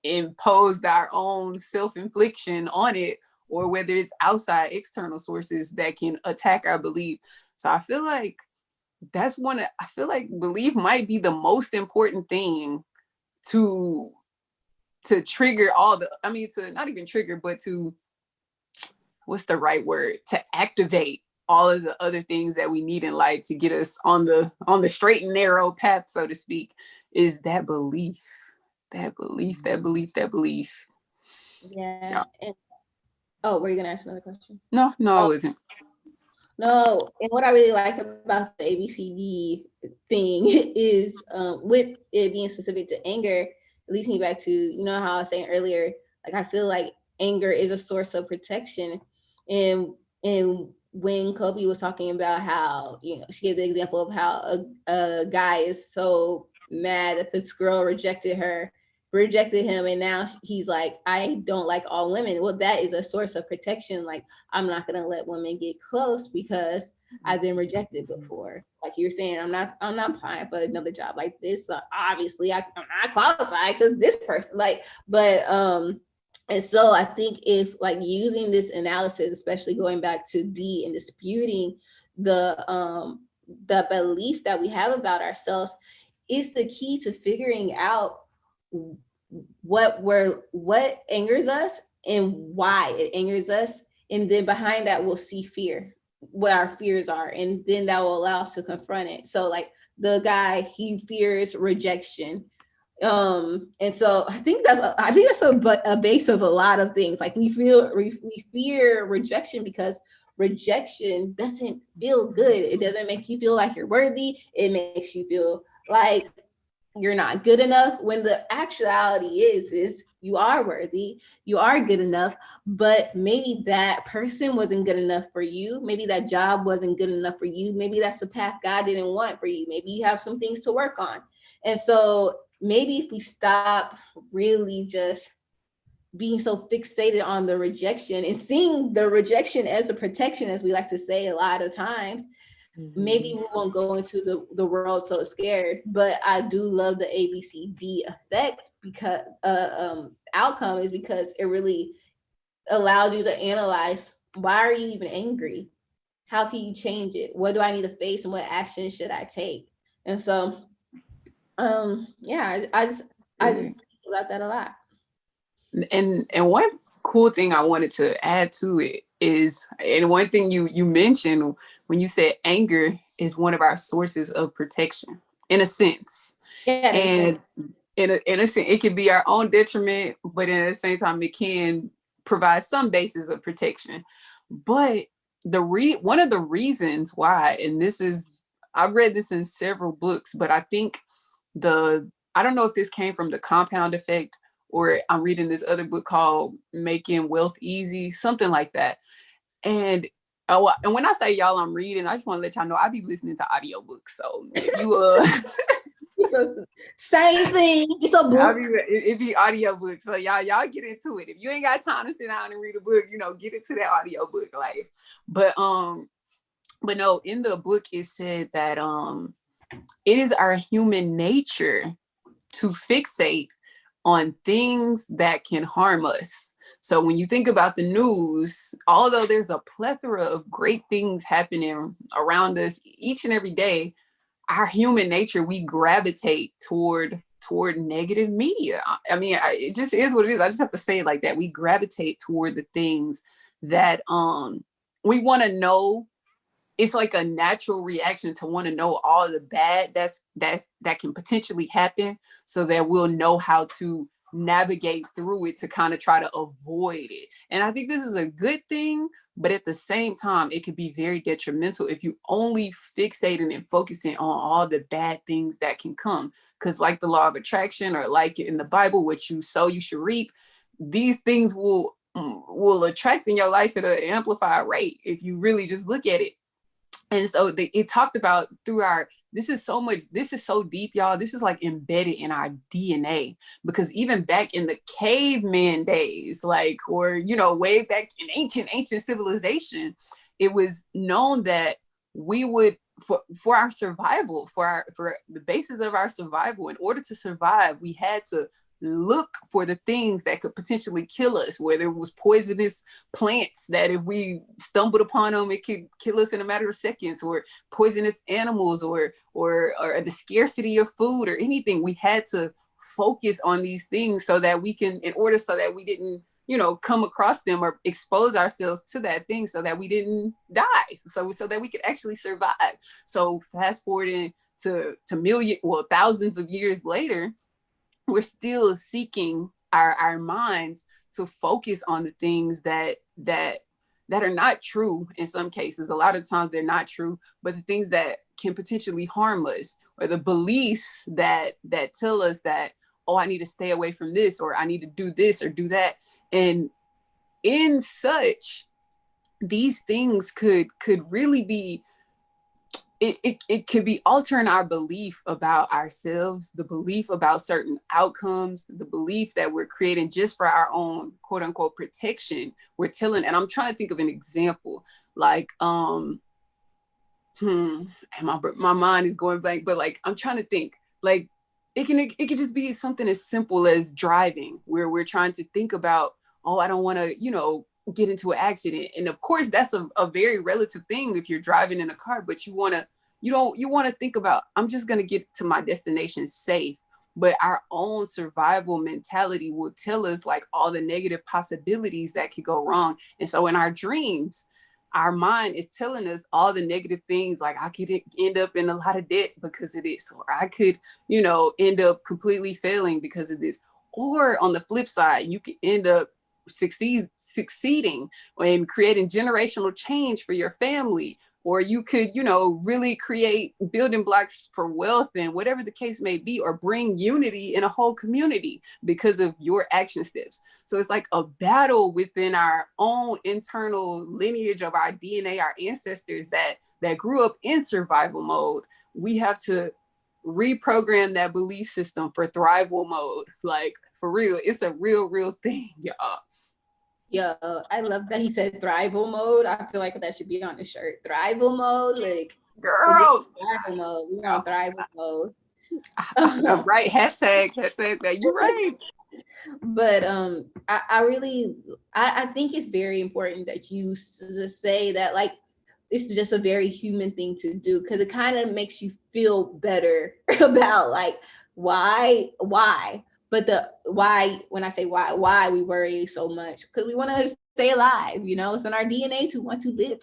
imposed our own self-infliction on it, or whether it's outside external sources that can attack our belief. So I feel like belief might be the most important thing to trigger to not even trigger, but to, what's the right word, to activate all of the other things that we need in life to get us on the straight and narrow path, so to speak, is that belief. Yeah. And, were you gonna ask another question? No, I wasn't. No, and what I really like about the ABCD thing is with it being specific to anger, it leads me back to, how I was saying earlier, like I feel like anger is a source of protection. And when Kobe was talking about how, she gave the example of how a guy is so mad that this girl rejected him, and now he's like, I don't like all women. Well, that is a source of protection. Like, I'm not gonna let women get close because I've been rejected before. Like you're saying, I'm not applying for another job like this. Obviously, I'm not qualified because this person, and so I think if like using this analysis, especially going back to D and disputing the belief that we have about ourselves, is the key to figuring out what angers us and why it angers us. And then behind that, we'll see fear, what our fears are. And then that will allow us to confront it. So like the guy, he fears rejection. And so I think that's a base of a lot of things. Like we fear rejection because rejection doesn't feel good. It doesn't make you feel like you're worthy. It makes you feel like you're not good enough, when the actuality is you are worthy, you are good enough, but maybe that person wasn't good enough for you. Maybe that job wasn't good enough for you. Maybe that's the path God didn't want for you. Maybe you have some things to work on. And so maybe if we stop really just being so fixated on the rejection and seeing the rejection as a protection, as we like to say a lot of times, maybe we won't go into the world so scared. But I do love the ABCD effect because outcome is because it really allows you to analyze, why are you even angry? How can you change it? What do I need to face and what action should I take? And so yeah, I just think about that a lot. And one cool thing I wanted to add to it is, and one thing you mentioned when you said anger is one of our sources of protection, in a sense. Yeah, and in a sense, it can be our own detriment, but at the same time, it can provide some basis of protection. But one of the reasons why, and this is, I've read this in several books, but I think I don't know if this came from the compound effect, or I'm reading this other book called Making Wealth Easy, something like that. And when I say y'all, I'm reading, I just want to let y'all know I be listening to audiobooks. So you same thing. It's a book. It be audiobooks. So y'all get into it. If you ain't got time to sit down and read a book, get into that audiobook life. But no, in the book it said that it is our human nature to fixate on things that can harm us. So when you think about the news, although there's a plethora of great things happening around us each and every day, our human nature, we gravitate toward negative media. I mean, it just is what it is. I just have to say it like that. We gravitate toward the things that we want to know. It's like a natural reaction to want to know all the bad that can potentially happen, so that we'll know how to navigate through it to kind of try to avoid it. And I think this is a good thing, but at the same time, it could be very detrimental if you only fixating and focusing on all the bad things that can come. Because like the law of attraction, or like in the Bible, what you sow, you should reap. These things will attract in your life at an amplified rate if you really just look at it. And so it talked about this is so deep, y'all. This is like embedded in our DNA, because even back in the caveman days, or way back in ancient civilization, it was known that we would, for our survival, for the basis of our survival, in order to survive, we had to look for the things that could potentially kill us, whether it was poisonous plants that if we stumbled upon them, it could kill us in a matter of seconds, or poisonous animals, or the scarcity of food, or anything. We had to focus on these things so that we didn't, come across them or expose ourselves to that thing, so that we didn't die, so that we could actually survive. So fast forwarding to thousands of years later, we're still seeking our minds to focus on the things that are not true. In some cases, a lot of times they're not true, but the things that can potentially harm us, or the beliefs that tell us that, oh, I need to stay away from this, or I need to do this or do that. And in such, these things could really be, it could be altering our belief about ourselves, the belief about certain outcomes, the belief that we're creating just for our own quote unquote protection. And I'm trying to think of an example, like, and my mind is going blank, but I'm trying to think, it can just be something as simple as driving, where we're trying to think about, oh, I don't want to, get into an accident. And of course, that's a very relative thing if you're driving in a car, but you want to think about, I'm just going to get to my destination safe. But our own survival mentality will tell us all the negative possibilities that could go wrong. And so in our dreams, our mind is telling us all the negative things, I could end up in a lot of debt because of this, or I could, end up completely failing because of this. Or on the flip side, you could end up succeeding and creating generational change for your family, or you could, really create building blocks for wealth and whatever the case may be, or bring unity in a whole community because of your action steps. So it's like a battle within our own internal lineage of our DNA, our ancestors that grew up in survival mode. We have to reprogram that belief system for thrival mode. Like, for real, it's a real thing, y'all. Yo, I love that he said thrival mode. I feel like that should be on the shirt. Thrival mode, like, girl. Thrival mode. We're on thrival mode. Right, hashtag that. You're right. But I think it's very important that you say that, like, this is just a very human thing to do, because it kind of makes you feel better about, like, why. But the why, when I say why we worry so much, because we want to stay alive, it's in our DNA to want to live.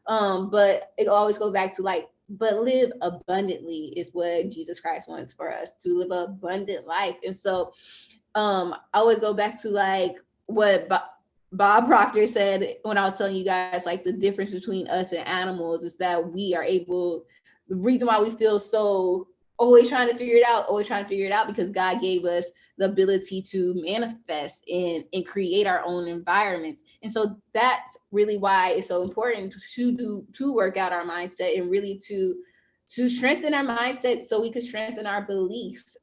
But it always goes back to, like, but live abundantly is what Jesus Christ wants for us, to live an abundant life. And so I always go back to, like, what Bob Proctor said when I was telling you guys, like, the difference between us and animals is that we are able, the reason why we feel so always trying to figure it out, because God gave us the ability to manifest and create our own environments. And so that's really why it's so important to work out our mindset, and really to strengthen our mindset so we can strengthen our beliefs,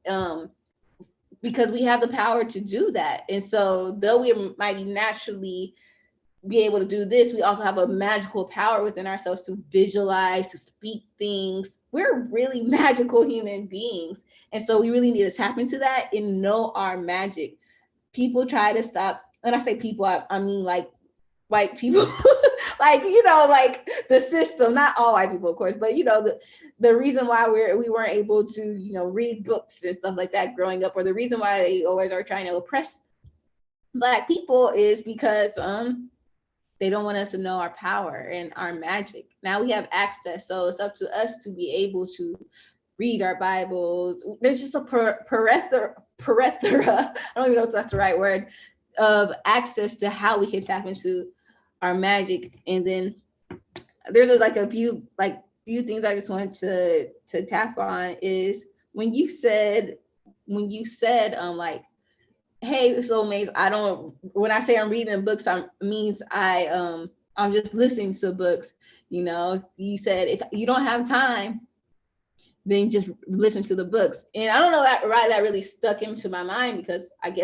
because we have the power to do that. And so though we might be naturally be able to do this, we also have a magical power within ourselves to visualize, to speak things. We're really magical human beings. And so we really need to tap into that and know our magic. People try to stop, when I say people, I mean like white people, like, like the system, not all white people, of course, but the reason why we weren't able to, read books and stuff like that growing up, or the reason why they always are trying to oppress Black people, is because they don't want us to know our power and our magic. Now we have access, so it's up to us to be able to read our Bibles. There's just a plethora, I don't even know if that's the right word, of access to how we can tap into our magic. And then there's like a few things I just wanted to tap on, is when you said like, hey, soulmates, when I say I'm reading books, I'm just listening to books. You said if you don't have time, then just listen to the books. And I don't know that really stuck into my mind, because that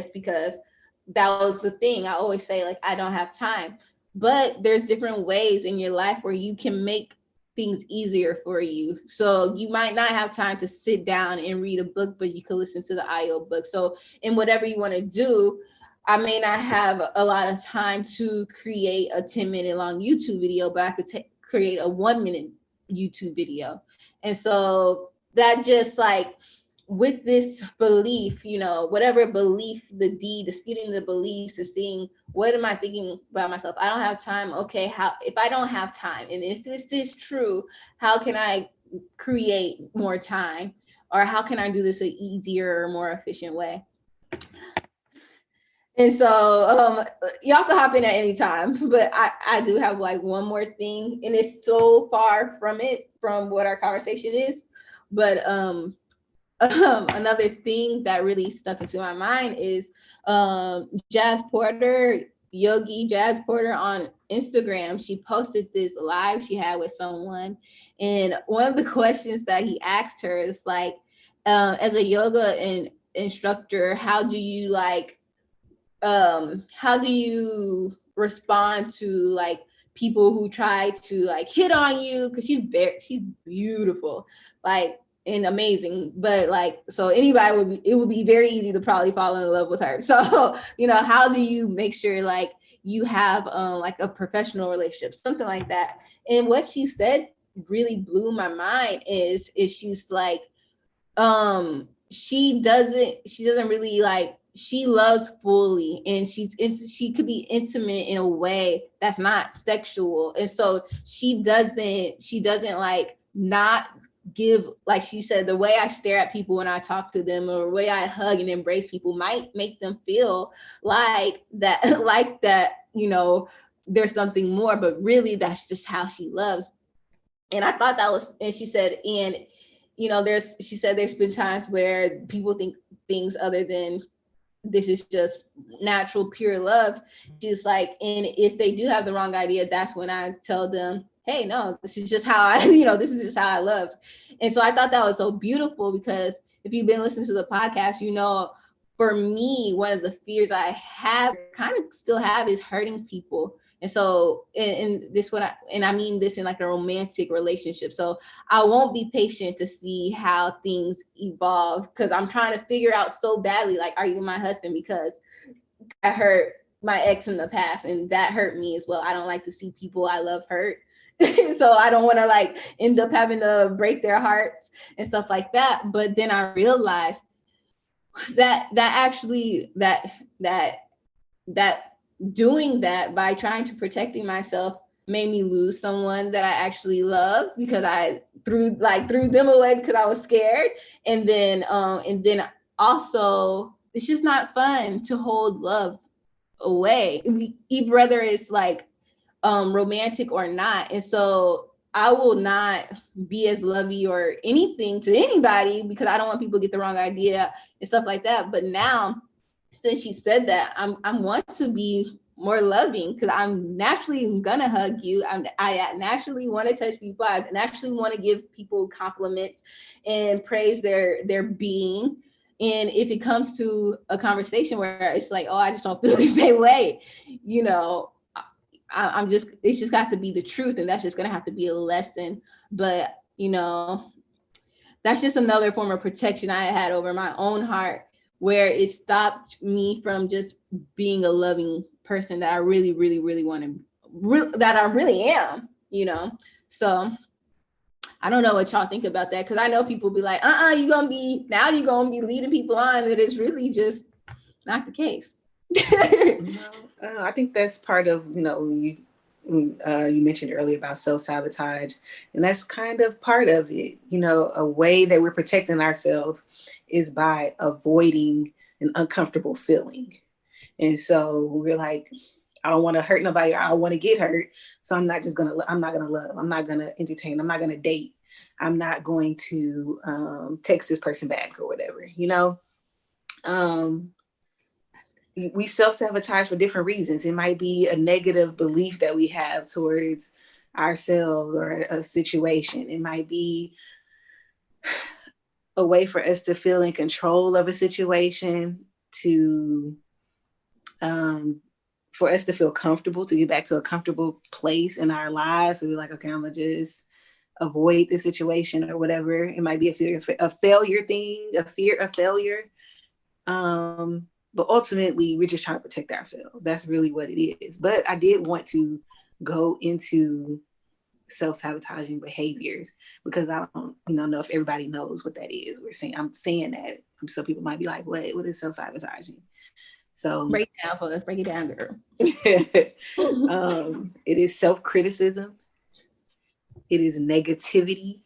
was the thing. I always say, like, I don't have time. But there's different ways in your life where you can make things easier for you. So you might not have time to sit down and read a book, but you can listen to the audio book. So in whatever you want to do, I may not have a lot of time to create a 10-minute long YouTube video, but I could create a 1-minute YouTube video. And so that just, like, with this belief, whatever belief, disputing the beliefs and seeing, what am I thinking about myself? I don't have time. Okay, if I don't have time, and if this is true, how can I create more time? Or how can I do this an easier or more efficient way? And so y'all can hop in at any time, but I do have, like, one more thing, and it's so far from what our conversation is, but another thing that really stuck into my mind is Jazz Porter, Yogi Jazz Porter, on Instagram. She posted this live she had with someone, and one of the questions that he asked her is, like, as a yoga instructor, how do you respond to, like, people who try to, like, hit on you? Because she's beautiful, like, and amazing, but, like, so it would be very easy to probably fall in love with her. So how do you make sure, like, you have like a professional relationship, something like that? And what she said really blew my mind is she's like, she doesn't really, like, she loves fully, and she could be intimate in a way that's not sexual. And so she doesn't like not give, like she said, the way I stare at people when I talk to them, or the way I hug and embrace people might make them feel like that, there's something more, but really that's just how she loves. And I thought that was, and she said, and she said there's been times where people think things other than this is just natural, pure love. She's like, and if they do have the wrong idea, that's when I tell them, hey, no, this is just how I, this is just how I love. And so I thought that was so beautiful, because if you've been listening to the podcast, for me, one of the fears I have, kind of still have, is hurting people. And so in this one, and I mean this in like a romantic relationship. So I won't be patient to see how things evolve, because I'm trying to figure out so badly, like, are you my husband? Because I hurt my ex in the past, and that hurt me as well. I don't like to see people I love hurt. So I don't want to like end up having to break their hearts and stuff like that. But then I realized that doing that by trying to protecting myself made me lose someone that I actually love, because I threw them away because I was scared. And then also, it's just not fun to hold love away, whether it's like romantic or not. And so I will not be as lovey or anything to anybody, because I don't want people to get the wrong idea and stuff like that. But now, since she said that, I want to be more loving, because I'm naturally gonna hug you. I naturally want to touch people. I naturally want to give people compliments and praise their being. And if it comes to a conversation where it's like, oh, I just don't feel the same way, it's just got to be the truth, and that's just gonna have to be a lesson. But that's just another form of protection I had over my own heart, where it stopped me from just being a loving person that I really, really, really want to, that I really am, So I don't know what y'all think about that, because I know people be like, you're gonna be leading people on, that it's really just not the case. I think that's part of, you mentioned earlier about self-sabotage, and that's kind of part of it. A way that we're protecting ourselves is by avoiding an uncomfortable feeling. And so we're like, I don't want to hurt nobody, or I don't want to get hurt. So I'm not gonna love, I'm not gonna entertain, I'm not gonna date, I'm not going to text this person back or whatever, we self-sabotage for different reasons. It might be a negative belief that we have towards ourselves or a situation. It might be a way for us to feel in control of a situation, for us to feel comfortable, to get back to a comfortable place in our lives. So we're like, okay, I'm gonna just avoid the situation or whatever. It might be a failure thing, a fear of failure. But ultimately, we're just trying to protect ourselves. That's really what it is. But I did want to go into self-sabotaging behaviors, because I don't know if everybody knows what that is. I'm saying that some people might be like, what is self-sabotaging? So break it down for us. Break it down, girl. It is self-criticism. It is negativity.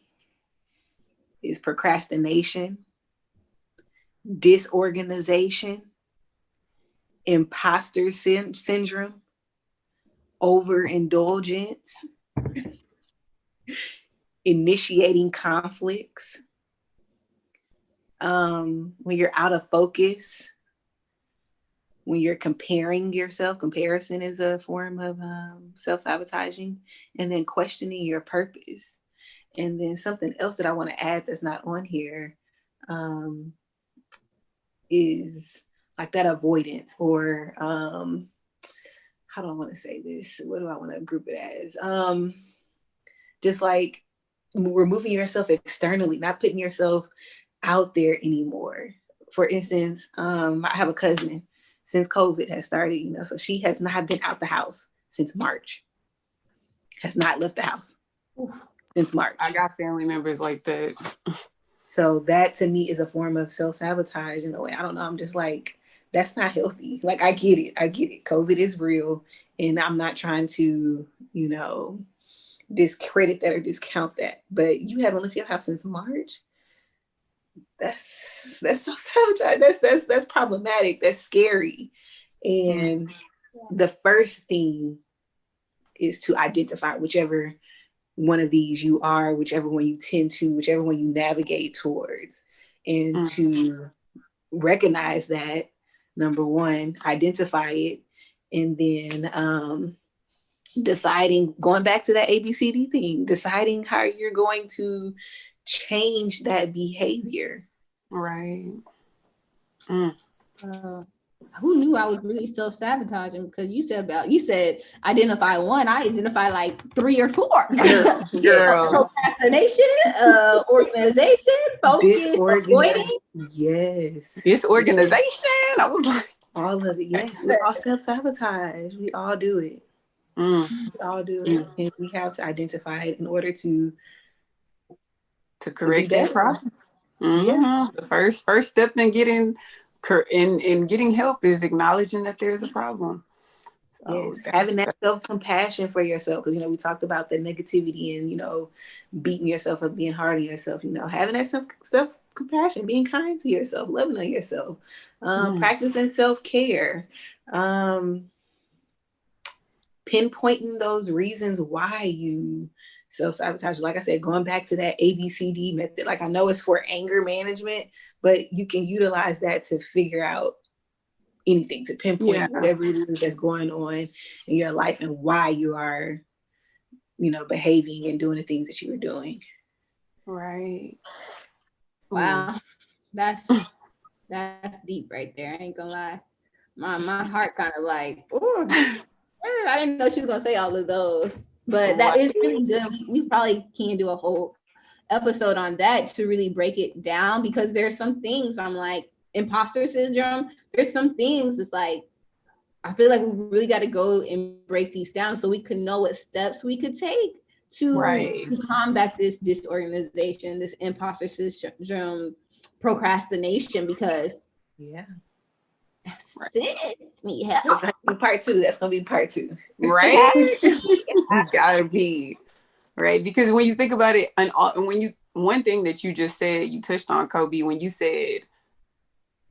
It is procrastination, disorganization, imposter syndrome, overindulgence, initiating conflicts, when you're out of focus, when you're comparing yourself. Comparison is a form of self-sabotaging. And then questioning your purpose. And then something else that I want to add that's not on here is like that avoidance, or how do I want to say this? What do I want to group it as? Just like removing yourself externally, not putting yourself out there anymore. For instance, I have a cousin, since COVID has started, so she has not been out the house since March. Has not left the house since March. I got family members like that. So that to me is a form of self-sabotage in a way. I don't know. I'm just like, that's not healthy. Like, I get it. COVID is real. And I'm not trying to, discredit that or discount that. But you haven't left your house since March. That's self-sabotage. That's problematic. That's scary. And the first thing is to identify whichever one of these you are, whichever one you tend to, whichever one you navigate towards. And to recognize that, number one, identify it, and then deciding, going back to that ABCD thing, deciding how you're going to change that behavior. Right. Who knew I was really self-sabotaging? Because you said identify one, I identify like 3 or 4. Girl. Procrastination, organization, focus, avoiding. Yes. Disorganization. Yes. I was like, all of it. Yes, we all self-sabotage. We all do it. We all do it. And we have to identify it in order to correct that problem. Yeah. The first step in getting help is acknowledging that there's a problem. So yes, having that self-compassion for yourself, because we talked about the negativity and beating yourself up, being hard on yourself. Having that self-compassion, being kind to yourself, loving on yourself, practicing self-care, pinpointing those reasons why you self-sabotage. Like I said, going back to that ABCD method. Like, I know it's for anger management, but you can utilize that to figure out anything, to pinpoint whatever it is that's going on in your life and why you are, behaving and doing the things that you were doing. Right. Wow. That's deep right there. I ain't gonna lie. My heart kind of like, oh, I didn't know she was gonna say all of those. But that is really good. We probably can do a whole episode on that to really break it down, because there's some things I'm like, imposter syndrome, there's some things it's like, I feel like we really got to go and break these down so we can know what steps we could take to combat this disorganization, this imposter syndrome, procrastination, because sis, need help. Part 2. That's gonna be part 2. Right. Gotta be right, because when you think about it, and one thing that you just said, you touched on, Kobe, when you said,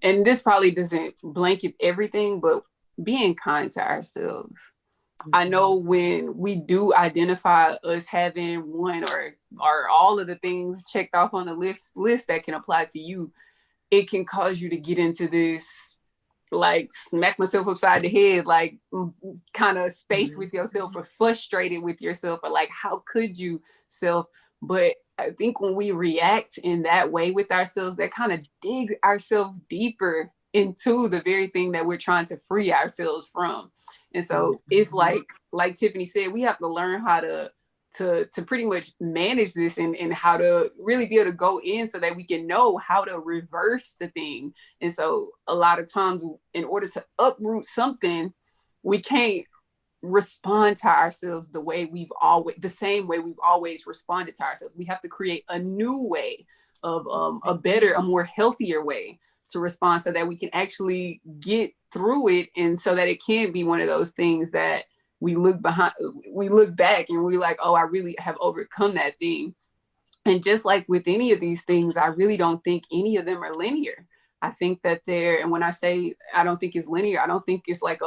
and this probably doesn't blanket everything, but being kind to ourselves. I know when we do identify us having one or all of the things checked off on the list that can apply to you, it can cause you to get into this, like, smack myself upside the head, like, kind of space with yourself, or frustrated with yourself, or like, how could you self? But I think when we react in that way with ourselves, that kind of digs ourselves deeper into the very thing that we're trying to free ourselves from. And so it's like Tiffany said, we have to learn how to pretty much manage this and how to really be able to go in so that we can know how to reverse the thing. And so a lot of times, in order to uproot something, we can't respond to ourselves the same way we've always responded to ourselves. We have to create a new way of a more healthier way to respond, so that we can actually get through it, and so that it can't be one of those things that we look back and we're like, oh, I really have overcome that thing. And just like with any of these things, I really don't think any of them are linear. I think that and when I say I don't think it's linear, I don't think it's like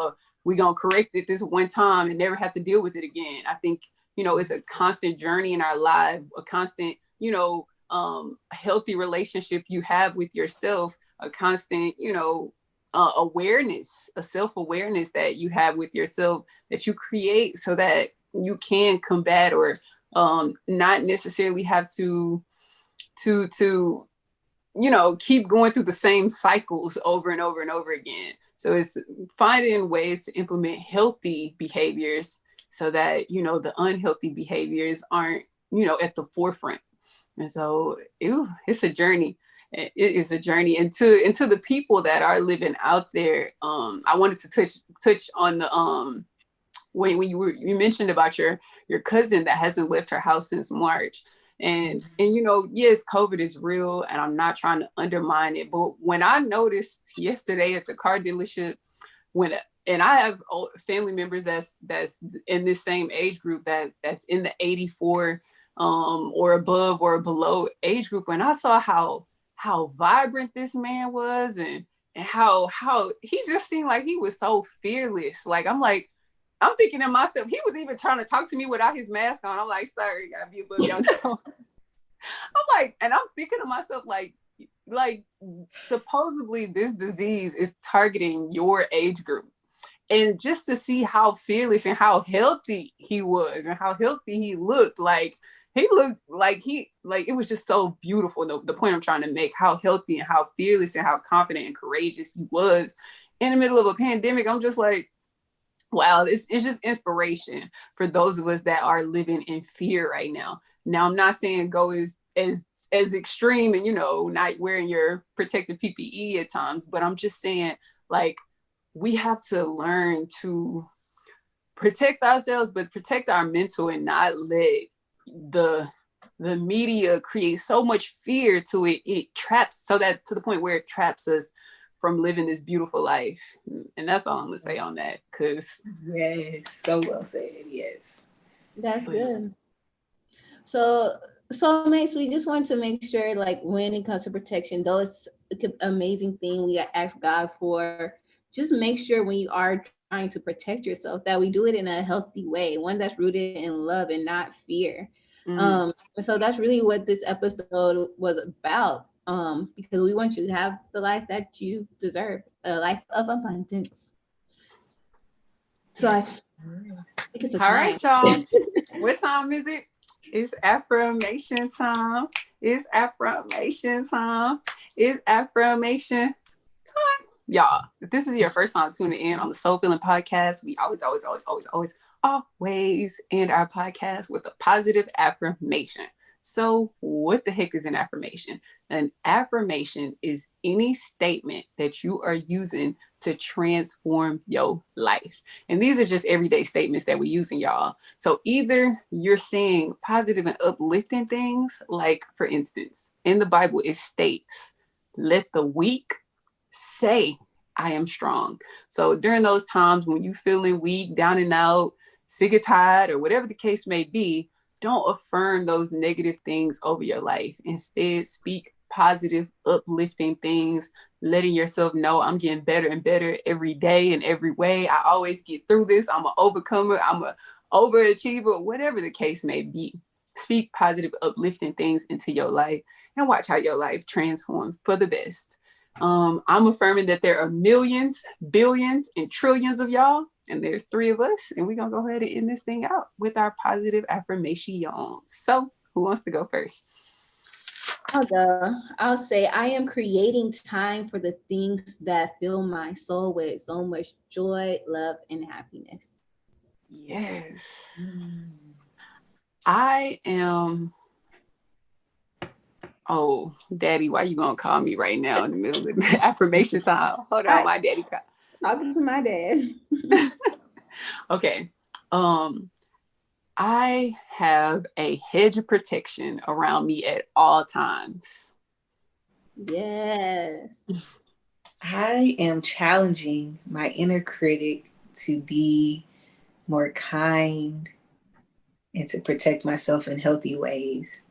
we're going to correct it this one time and never have to deal with it again. I think, it's a constant journey in our life, a constant, healthy relationship you have with yourself, a constant, awareness, a self-awareness that you have with yourself, that you create so that you can combat or not necessarily have to keep going through the same cycles over and over and over again. So it's finding ways to implement healthy behaviors so that, the unhealthy behaviors aren't, at the forefront. And so it's a journey. It is a journey. And to the people that are living out there, I wanted to touch on the when you mentioned about your cousin that hasn't left her house since March. And yes, COVID is real, and I'm not trying to undermine it. But when I noticed yesterday at the car dealership, and I have family members that's in this same age group that's in the 84 or above or below age group, and I saw how vibrant this man was, and how he just seemed like he was so fearless. Like, I'm like, I'm thinking to myself, he was even trying to talk to me without his mask on. I'm like, sorry, you gotta be above your toes. I'm like, and I'm thinking to myself, like supposedly this disease is targeting your age group. And just to see how fearless and how healthy he was and how healthy he looked, like he looked like it was just so beautiful. The point I'm trying to make, how healthy and how fearless and how confident and courageous he was in the middle of a pandemic. I'm just like, wow, it's just inspiration for those of us that are living in fear right now. Now, I'm not saying go as extreme and, not wearing your protective PPE at times, but I'm just saying, like, we have to learn to protect ourselves, but protect our mental and not let the media create so much fear to it. It traps, so that to the point where it traps us from living this beautiful life. And that's all I'm gonna say on that. Cause yes, so well said. Yes, that's good. So mates, we just want to make sure, like, when it comes to protection, though it's an amazing thing we ask God for, just make sure when you are trying to protect yourself that we do it in a healthy way, one that's rooted in love and not fear. And so that's really what this episode was about, because we want you to have the life that you deserve, a life of abundance. So I think it's all right, y'all. What time is it? It's affirmation time. It's affirmation time. It's affirmation time. Y'all, if this is your first time tuning in on the Soul Filling Podcast, we always end our podcast with a positive affirmation. So what the heck is an affirmation? An affirmation is any statement that you are using to transform your life. And these are just everyday statements that we're using, y'all. So either you're saying positive and uplifting things, like, for instance, in the Bible, it states, let the weak say, I am strong. So during those times when you're feeling weak, down and out, sick or tired, or whatever the case may be, don't affirm those negative things over your life. Instead, speak positive, uplifting things, letting yourself know, I'm getting better and better every day in every way. I always get through this. I'm an overcomer. I'm an overachiever, whatever the case may be. Speak positive, uplifting things into your life and watch how your life transforms for the best. I'm affirming that there are millions, billions, and trillions of y'all, and there's 3 of us, and we're gonna go ahead and end this thing out with our positive affirmation. So who wants to go first? I'll go. I'll say, I am creating time for the things that fill my soul with so much joy, love, and happiness. Yes. I am. Oh, Daddy, why you gonna call me right now in the middle of the affirmation time? Hold on, my daddy. Talking to my dad. Okay. I have a hedge of protection around me at all times. Yes. I am challenging my inner critic to be more kind and to protect myself in healthy ways.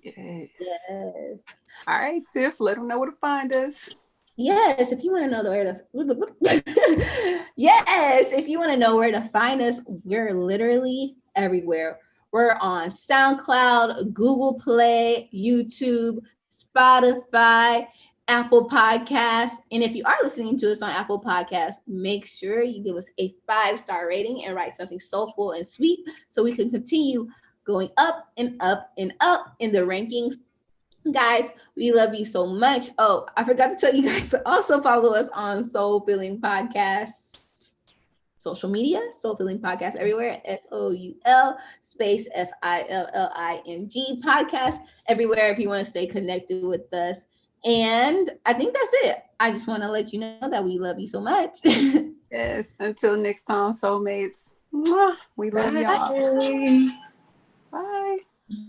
Yes. Yes. All right, Tiff, let them know where to find us. Yes, if you want to know where to find us, we're literally everywhere. We're on SoundCloud, Google Play, YouTube, Spotify, Apple Podcasts. And if you are listening to us on Apple Podcasts, make sure you give us a 5-star rating and write something soulful and sweet so we can continue going up and up and up in the rankings. Guys, we love you so much. Oh, I forgot to tell you guys to also follow us on Soul Filling Podcasts social media, Soul Filling Podcast everywhere, SOUL space FILLING podcast everywhere if you want to stay connected with us. And I think that's it. I just want to let you know that we love you so much. Yes, until next time, soulmates. We love y'all. Bye. Bye.